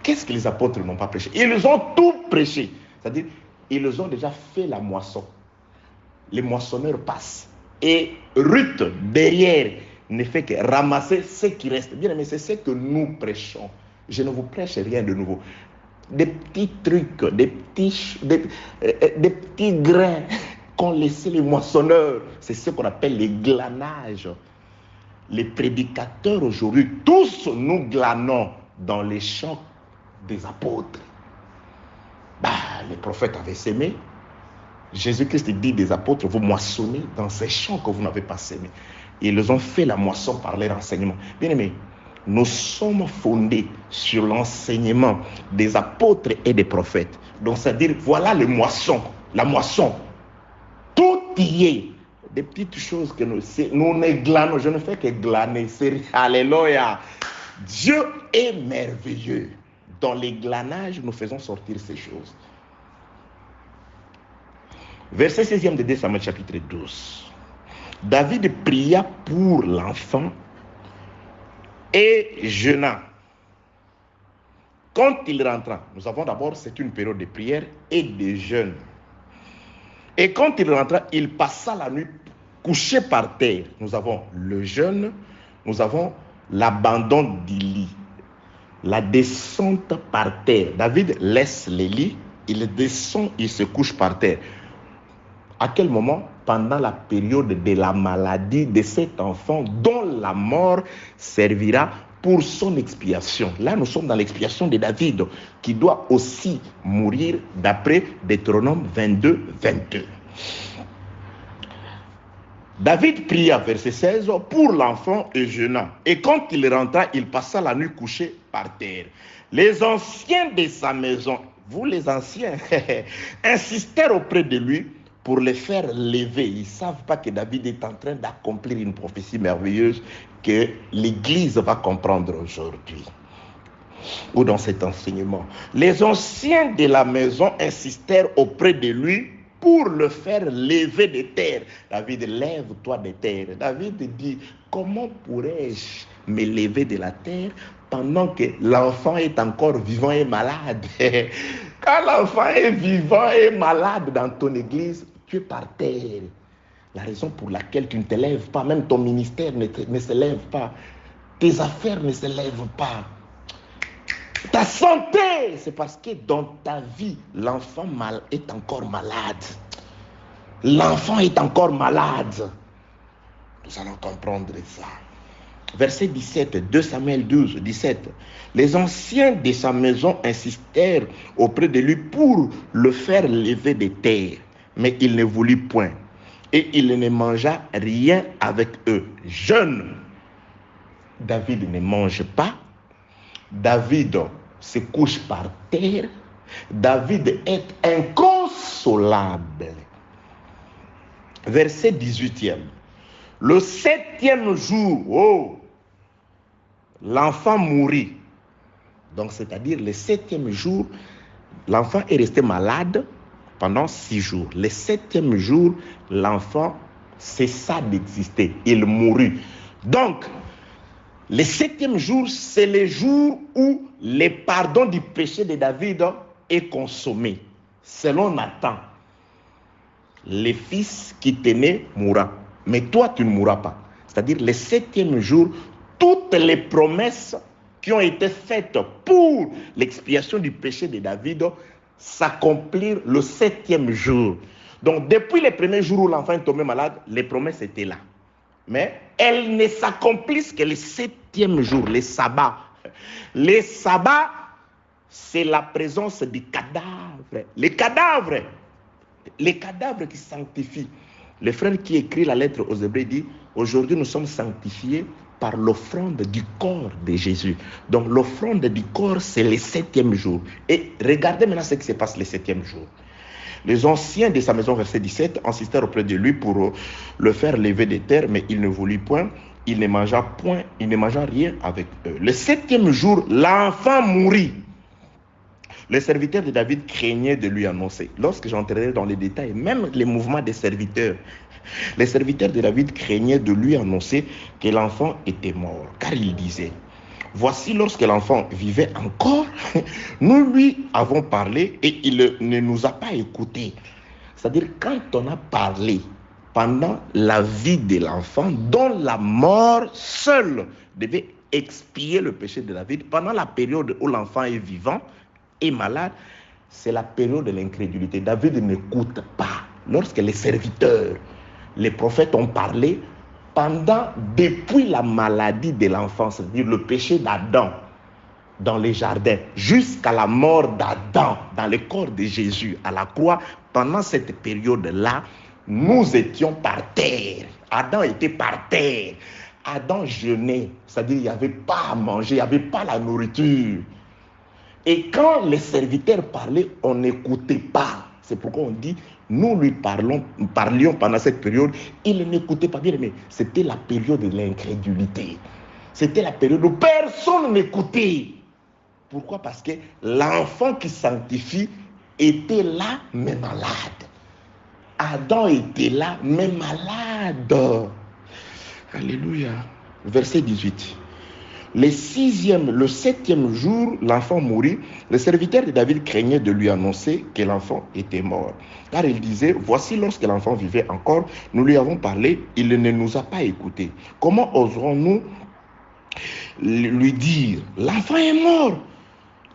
Speaker 3: Qu'est-ce que les apôtres n'ont pas prêché? Ils ont tout prêché, c'est-à-dire ils ont déjà fait la moisson. Les moissonneurs passent et Ruth, derrière, ne fait que ramasser ce qui reste. Bien aimé, c'est ce que nous prêchons. Je ne vous prêche rien de nouveau. Des petits trucs, des petits grains qu'ont laissé les moissonneurs. C'est ce qu'on appelle les glanages. Les prédicateurs aujourd'hui, tous nous glanons dans les champs des apôtres. Les prophètes avaient sémé. Jésus-Christ dit des apôtres, vous moissonnez dans ces champs que vous n'avez pas sémés. Ils ont fait la moisson par leur enseignement. Bien aimé, nous sommes fondés sur l'enseignement des apôtres et des prophètes. Donc, c'est-à-dire, voilà les moissons, la moisson. Tout y est. Des petites choses que nous ne glanons, je ne fais que glaner. Alléluia. Dieu est merveilleux. Dans les glanages, nous faisons sortir ces choses. Verset 16e de 2 Samuel chapitre 12. David pria pour l'enfant et jeûna. Quand il rentra, nous avons d'abord, c'est une période de prière et de jeûne. Et quand il rentra, il passa la nuit couché par terre. Nous avons le jeûne, nous avons l'abandon du lit, la descente par terre. David laisse les lits, il descend, il se couche par terre. À quel moment? Pendant la période de la maladie de cet enfant dont la mort servira pour son expiation. Là, nous sommes dans l'expiation de David qui doit aussi mourir d'après Deutéronome 22, 22. David pria, verset 16, pour l'enfant et jeûna. Et quand il rentra, il passa la nuit couché par terre. Les anciens de sa maison, vous les anciens, insistèrent auprès de lui pour les faire lever. Ils ne savent pas que David est en train d'accomplir une prophétie merveilleuse que l'Église va comprendre aujourd'hui, ou dans cet enseignement. Les anciens de la maison insistèrent auprès de lui pour le faire lever de terre. David, lève-toi de terre. David dit, comment pourrais-je me lever de la terre pendant que l'enfant est encore vivant et malade? Quand l'enfant est vivant et malade dans ton église, tu es par terre. La raison pour laquelle tu ne te lèves pas, même ton ministère ne se lève pas, tes affaires ne se lèvent pas. Ta santé, c'est parce que dans ta vie, l'enfant est encore malade. L'enfant est encore malade. Nous allons comprendre ça. Verset 17, 2 Samuel 12, 17. Les anciens de sa maison insistèrent auprès de lui pour le faire lever de terre. Mais il ne voulut point. Et il ne mangea rien avec eux. Jeune, David ne mange pas. David se couche par terre. David est inconsolable. Verset 18e. Le 7e jour, l'enfant mourit. Donc, c'est-à-dire le 7e jour, l'enfant est resté malade pendant 6 jours. Le 7e jour, l'enfant cessa d'exister. Il mourut. Donc, le 7e jour, c'est le jour où le pardon du péché de David est consommé. Selon Nathan, le fils qui t'aimait mourra. Mais toi, tu ne mourras pas. C'est-à-dire, le 7e jour, toutes les promesses qui ont été faites pour l'expiation du péché de David s'accomplirent le 7e jour. Donc, depuis les premiers jours où l'enfant est tombé malade, les promesses étaient là. Mais elles ne s'accomplissent que le 7e jour, les sabbats. Les sabbats, c'est la présence des cadavres. Les cadavres qui sanctifient. Le frère qui écrit la lettre aux Hébreux dit, aujourd'hui nous sommes sanctifiés par l'offrande du corps de Jésus. Donc l'offrande du corps, c'est le 7e jour. Et regardez maintenant ce qui se passe le 7e jour. Les anciens de sa maison, verset 17, insistèrent auprès de lui pour le faire lever des terres, mais il ne voulut point. Il ne mangea rien avec eux. Le 7e jour, l'enfant mourut. Les serviteurs de David craignaient de lui annoncer. Lorsque j'entrerai dans les détails, même les mouvements des serviteurs, les serviteurs de David craignaient de lui annoncer que l'enfant était mort. Car il disait, voici lorsque l'enfant vivait encore, nous lui avons parlé et il ne nous a pas écoutés. C'est-à-dire quand on a parlé pendant la vie de l'enfant, dont la mort seule devait expier le péché de David, pendant la période où l'enfant est vivant et malade, c'est la période de l'incrédulité. David n'écoute pas. Lorsque les serviteurs, les prophètes ont parlé, depuis la maladie de l'enfant, c'est-à-dire le péché d'Adam dans les jardins, jusqu'à la mort d'Adam dans le corps de Jésus à la croix, pendant cette période-là, nous étions par terre. Adam était par terre. Adam jeûnait, c'est-à-dire il n'y avait pas à manger, il n'y avait pas la nourriture. Et quand les serviteurs parlaient, on n'écoutait pas. C'est pourquoi on dit, nous lui parlions pendant cette période, il n'écoutait pas bien, mais c'était la période de l'incrédulité. C'était la période où personne n'écoutait. Pourquoi? Parce que l'enfant qui sanctifie était là, mais malade. Adam était là, mais malade. Alléluia. Verset 18. Le 7e jour, l'enfant mourut. Les serviteurs de David craignaient de lui annoncer que l'enfant était mort. Car il disait, voici lorsque l'enfant vivait encore, nous lui avons parlé, il ne nous a pas écoutés. Comment oserons-nous lui dire, l'enfant est mort,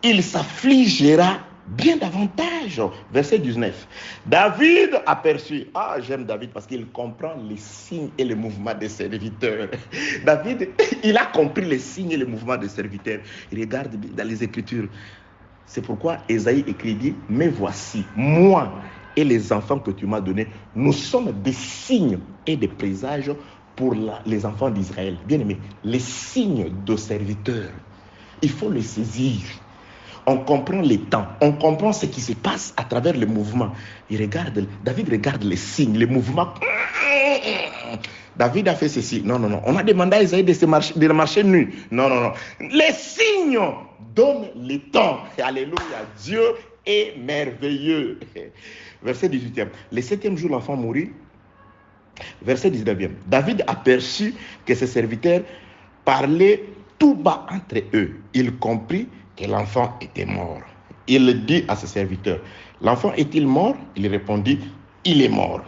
Speaker 3: il s'affligera bien davantage. Verset 19. David aperçut. J'aime David parce qu'il comprend les signes et les mouvements des serviteurs. David, il a compris les signes et les mouvements des serviteurs. Il regarde dans les Écritures. C'est pourquoi Ésaïe écrit, dit, mais voici, moi et les enfants que tu m'as donnés, nous sommes des signes et des présages pour les enfants d'Israël. Bien aimé, les signes de serviteurs, il faut les saisir. On comprend les temps, on comprend ce qui se passe à travers les mouvements. David regarde les signes, les mouvements. David a fait ceci. Non. On a demandé à Isaïe de marcher nu. Non. Les signes donnent les temps. Alléluia. Dieu est merveilleux. Verset 18e. Le 7e jour, l'enfant mourut. Verset 19e. David aperçut que ses serviteurs parlaient tout bas entre eux. Il comprit que l'enfant était mort. Il dit à ses serviteurs, l'enfant est-il mort? Il répondit, il est mort.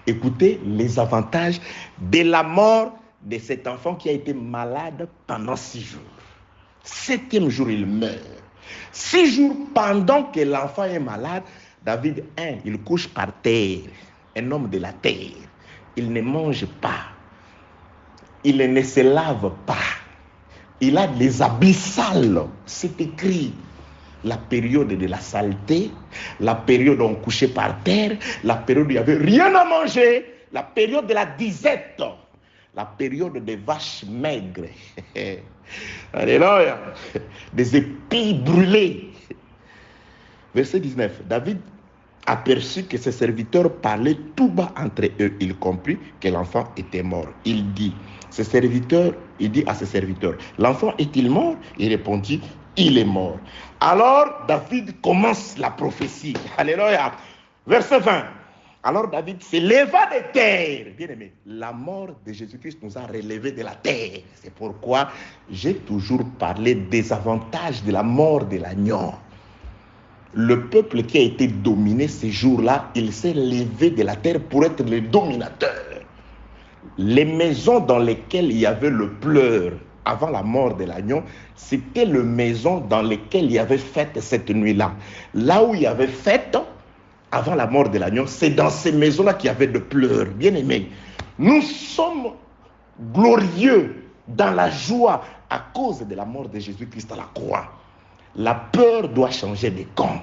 Speaker 3: Écoutez les avantages de la mort de cet enfant qui a été malade pendant 6 jours. 7e jour, il meurt. 6 jours pendant que l'enfant est malade, David, il couche par terre, un homme de la terre. Il ne mange pas. Il ne se lave pas. Il a des habits sales. C'est écrit. La période de la saleté, la période où on couchait par terre, la période où il n'y avait rien à manger, la période de la disette, la période des vaches maigres. Alléluia. Des épis brûlés. Verset 19. David aperçut que ses serviteurs parlaient tout bas entre eux. Il comprit que l'enfant était mort. Il dit à ses serviteurs, l'enfant est-il mort? Il répondit, il est mort. Alors David commence la prophétie. Alléluia. Verset 20. Alors David se leva de terre. Bien aimé, la mort de Jésus-Christ nous a relevés de la terre. C'est pourquoi j'ai toujours parlé des avantages de la mort de l'agneau. Le peuple qui a été dominé ces jours-là, il s'est levé de la terre pour être le dominateur. Les maisons dans lesquelles il y avait le pleur avant la mort de l'agneau, c'était les maisons dans lesquelles il y avait fête cette nuit-là. Là où il y avait fête avant la mort de l'agneau, c'est dans ces maisons-là qu'il y avait de pleurs. Bien aimés, nous sommes glorieux dans la joie à cause de la mort de Jésus-Christ à la croix. La peur doit changer de camp.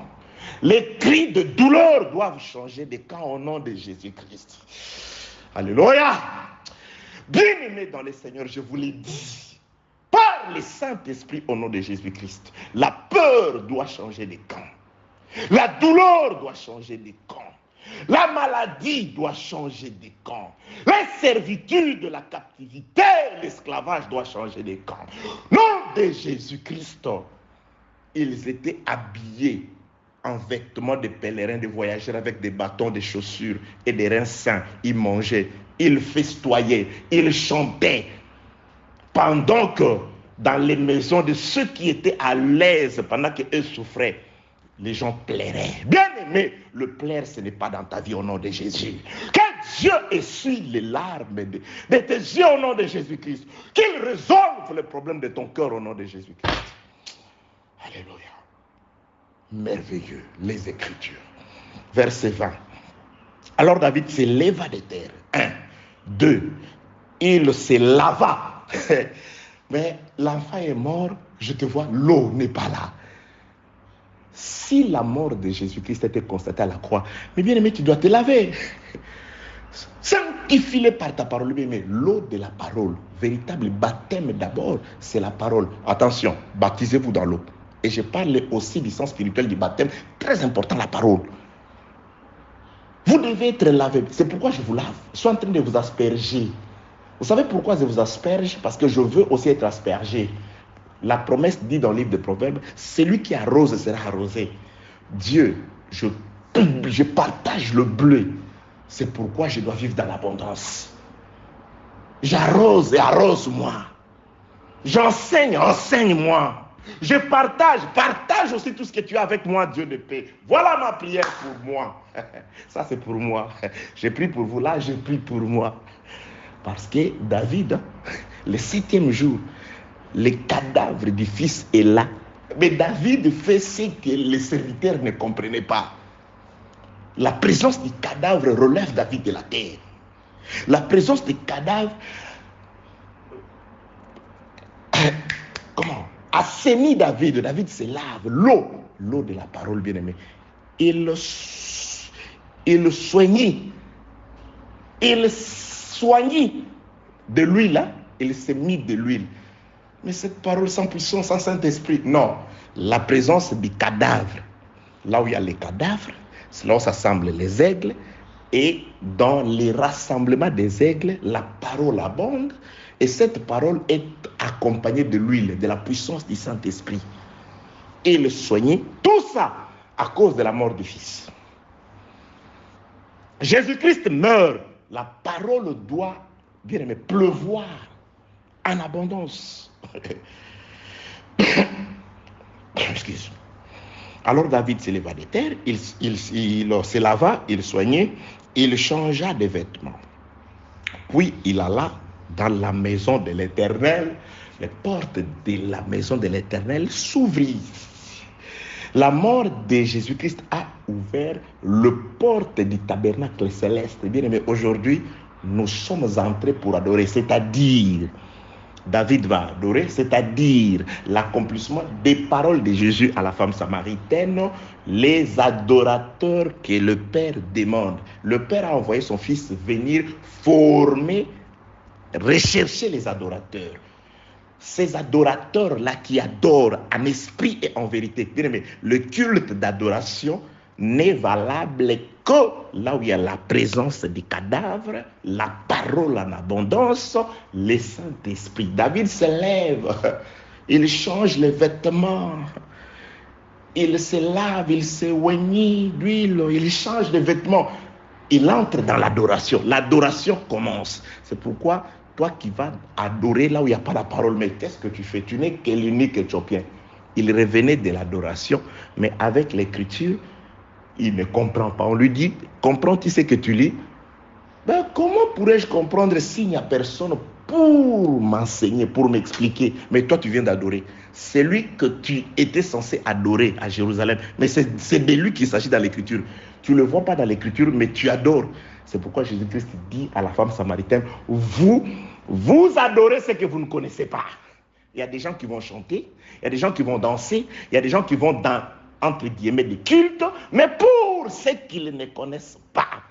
Speaker 3: Les cris de douleur doivent changer de camp au nom de Jésus-Christ. Alléluia. Bien-aimés dans le Seigneur, je vous l'ai dit, par le Saint-Esprit au nom de Jésus-Christ, la peur doit changer de camp. La douleur doit changer de camp. La maladie doit changer de camp. La servitude, la captivité, l'esclavage doit changer de camp. Au nom de Jésus-Christ, ils étaient habillés en vêtements de pèlerins, de voyageurs avec des bâtons, des chaussures et des reins sains. Ils mangeaient, ils festoyaient, ils chantaient. Pendant que dans les maisons de ceux qui étaient à l'aise, pendant qu'eux souffraient, les gens plairaient. Bien-aimé, le plaire, ce n'est pas dans ta vie au nom de Jésus. Que Dieu essuie les larmes de tes yeux au nom de Jésus-Christ. Qu'il résolve les problèmes de ton cœur au nom de Jésus-Christ. Alléluia. Merveilleux, les Écritures. Verset 20. Alors David se leva de terre. 1, 2. Il se lava. Mais l'enfant est mort, je te vois, l'eau n'est pas là. Si la mort de Jésus-Christ était constatée à la croix, mais bien aimé, tu dois te laver. Sanctifie-le par ta parole. Mais l'eau de la parole, véritable baptême d'abord, c'est la parole. Attention, baptisez-vous dans l'eau. Et je parle aussi du sens spirituel du baptême, très important, la parole. Vous devez être lavé. C'est pourquoi je vous lave. Je suis en train de vous asperger. Vous savez pourquoi je vous asperge? Parce que je veux aussi être aspergé. La promesse dit dans le livre des Proverbes, celui qui arrose sera arrosé. Dieu, je partage le bleu. C'est pourquoi je dois vivre dans l'abondance. J'arrose et arrose-moi. J'enseigne, enseigne-moi. Je partage aussi tout ce que tu as avec moi, Dieu de paix. Voilà ma prière pour moi. Ça, c'est pour moi. J'ai pris pour vous, là, j'ai pris pour moi. Parce que David, le 7e jour, le cadavre du fils est là. Mais David fait ce que les serviteurs ne comprenaient pas. La présence du cadavre relève David de la terre. La présence du cadavre assainit David. David se lave. L'eau de la parole, bien-aimé. Il soignait. Il soignait de l'huile. Hein? Il s'est mis de l'huile. Mais cette parole sans puissance, sans Saint-Esprit, non. La présence du cadavre. Là où il y a les cadavres, c'est là où s'assemblent les aigles. Et dans les rassemblements des aigles, la parole abonde. Et cette parole est accompagnée de l'huile, de la puissance du Saint-Esprit. Et le soigner, tout ça à cause de la mort du Fils. Jésus-Christ meurt. La parole doit, bien aimé, pleuvoir en abondance. Excuse. Alors David se leva de terre, il se lava, il soignait, il changea de vêtements. Puis il alla dans la maison de l'Éternel. Les portes de la maison de l'Éternel s'ouvrirent. La mort de Jésus-Christ a ouvert le porte du tabernacle céleste. Bien aimé, aujourd'hui, nous sommes entrés pour adorer, c'est-à-dire David va adorer, c'est-à-dire l'accomplissement des paroles de Jésus à la femme samaritaine, les adorateurs que le Père demande. Le Père a envoyé son Fils venir former, rechercher les adorateurs. Ces adorateurs-là qui adorent en esprit et en vérité. Bien aimé, le culte d'adoration n'est valable que là où il y a la présence des cadavres, la parole en abondance, le Saint-Esprit. David se lève, il change les vêtements, il se lave, il se oignit d'huile, il change de vêtements. Il entre dans l'adoration. L'adoration commence. C'est pourquoi toi qui vas adorer là où il n'y a pas la parole, mais qu'est-ce que tu fais? Tu n'es que l'unique Éthiopien. Il revenait de l'adoration, mais avec l'écriture, il ne comprend pas. On lui dit, comprends-tu ce que tu lis? Ben, comment pourrais-je comprendre s'il n'y a personne pour m'enseigner, pour m'expliquer? Mais toi, tu viens d'adorer. C'est lui que tu étais censé adorer à Jérusalem. Mais c'est de lui qu'il s'agit dans l'écriture. Tu ne le vois pas dans l'écriture, mais tu adores. C'est pourquoi Jésus-Christ dit à la femme samaritaine, vous adorez ce que vous ne connaissez pas. Il y a des gens qui vont chanter, il y a des gens qui vont danser, il y a des gens qui vont dans, entre guillemets, des cultes, mais pour ceux qui ne connaissent pas.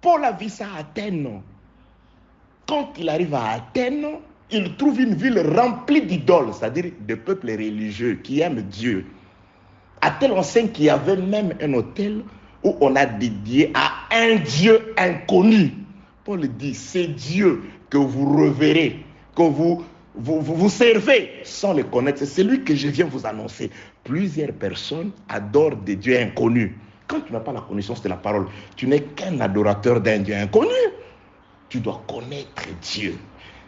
Speaker 3: Paul a vu ça à Athènes. quand il arrive à Athènes, il trouve une ville remplie d'idoles, c'est-à-dire de peuples religieux qui aiment Dieu. À tel enseigne qu'il y avait même un hôtel où on a dédié à un Dieu inconnu. Paul dit, c'est Dieu que vous reverrez, que vous servez sans le connaître. C'est celui que je viens vous annoncer. Plusieurs personnes adorent des dieux inconnus. Quand tu n'as pas la connaissance de la parole, tu n'es qu'un adorateur d'un Dieu inconnu. Tu dois connaître Dieu.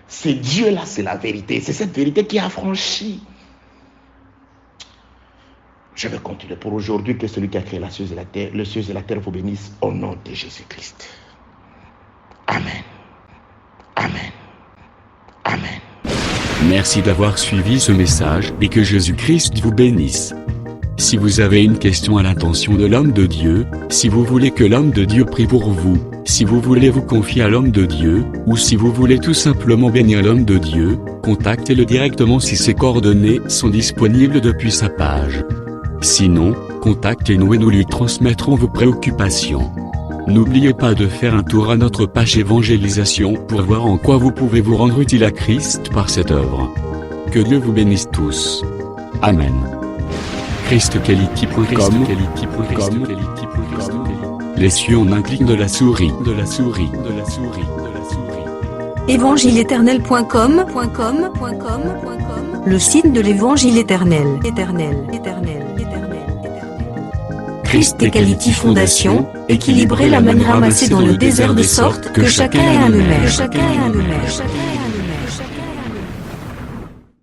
Speaker 3: Ce Dieu-là, c'est la vérité. C'est cette vérité qui a franchi. Je vais continuer pour aujourd'hui. Que celui qui a créé les cieux et la terre vous bénisse au nom de Jésus-Christ. Amen. Amen. Amen.
Speaker 2: Merci d'avoir suivi ce message et que Jésus-Christ vous bénisse. Si vous avez une question à l'intention de l'homme de Dieu, si vous voulez que l'homme de Dieu prie pour vous, si vous voulez vous confier à l'homme de Dieu, ou si vous voulez tout simplement bénir l'homme de Dieu, contactez-le directement si ses coordonnées sont disponibles depuis sa page. Sinon, contactez-nous et nous lui transmettrons vos préoccupations. N'oubliez pas de faire un tour à notre page évangélisation pour voir en quoi vous pouvez vous rendre utile à Christ par cette œuvre. Que Dieu vous bénisse tous. Amen. ChristQuality.com. Les cieux en un clic de la souris.
Speaker 1: Évangile-éternel.com, le site de l'Évangile éternel. Christ et Quality Fondation, équilibrer la manne ramassée dans le désert de sorte que chacun ait un le maire.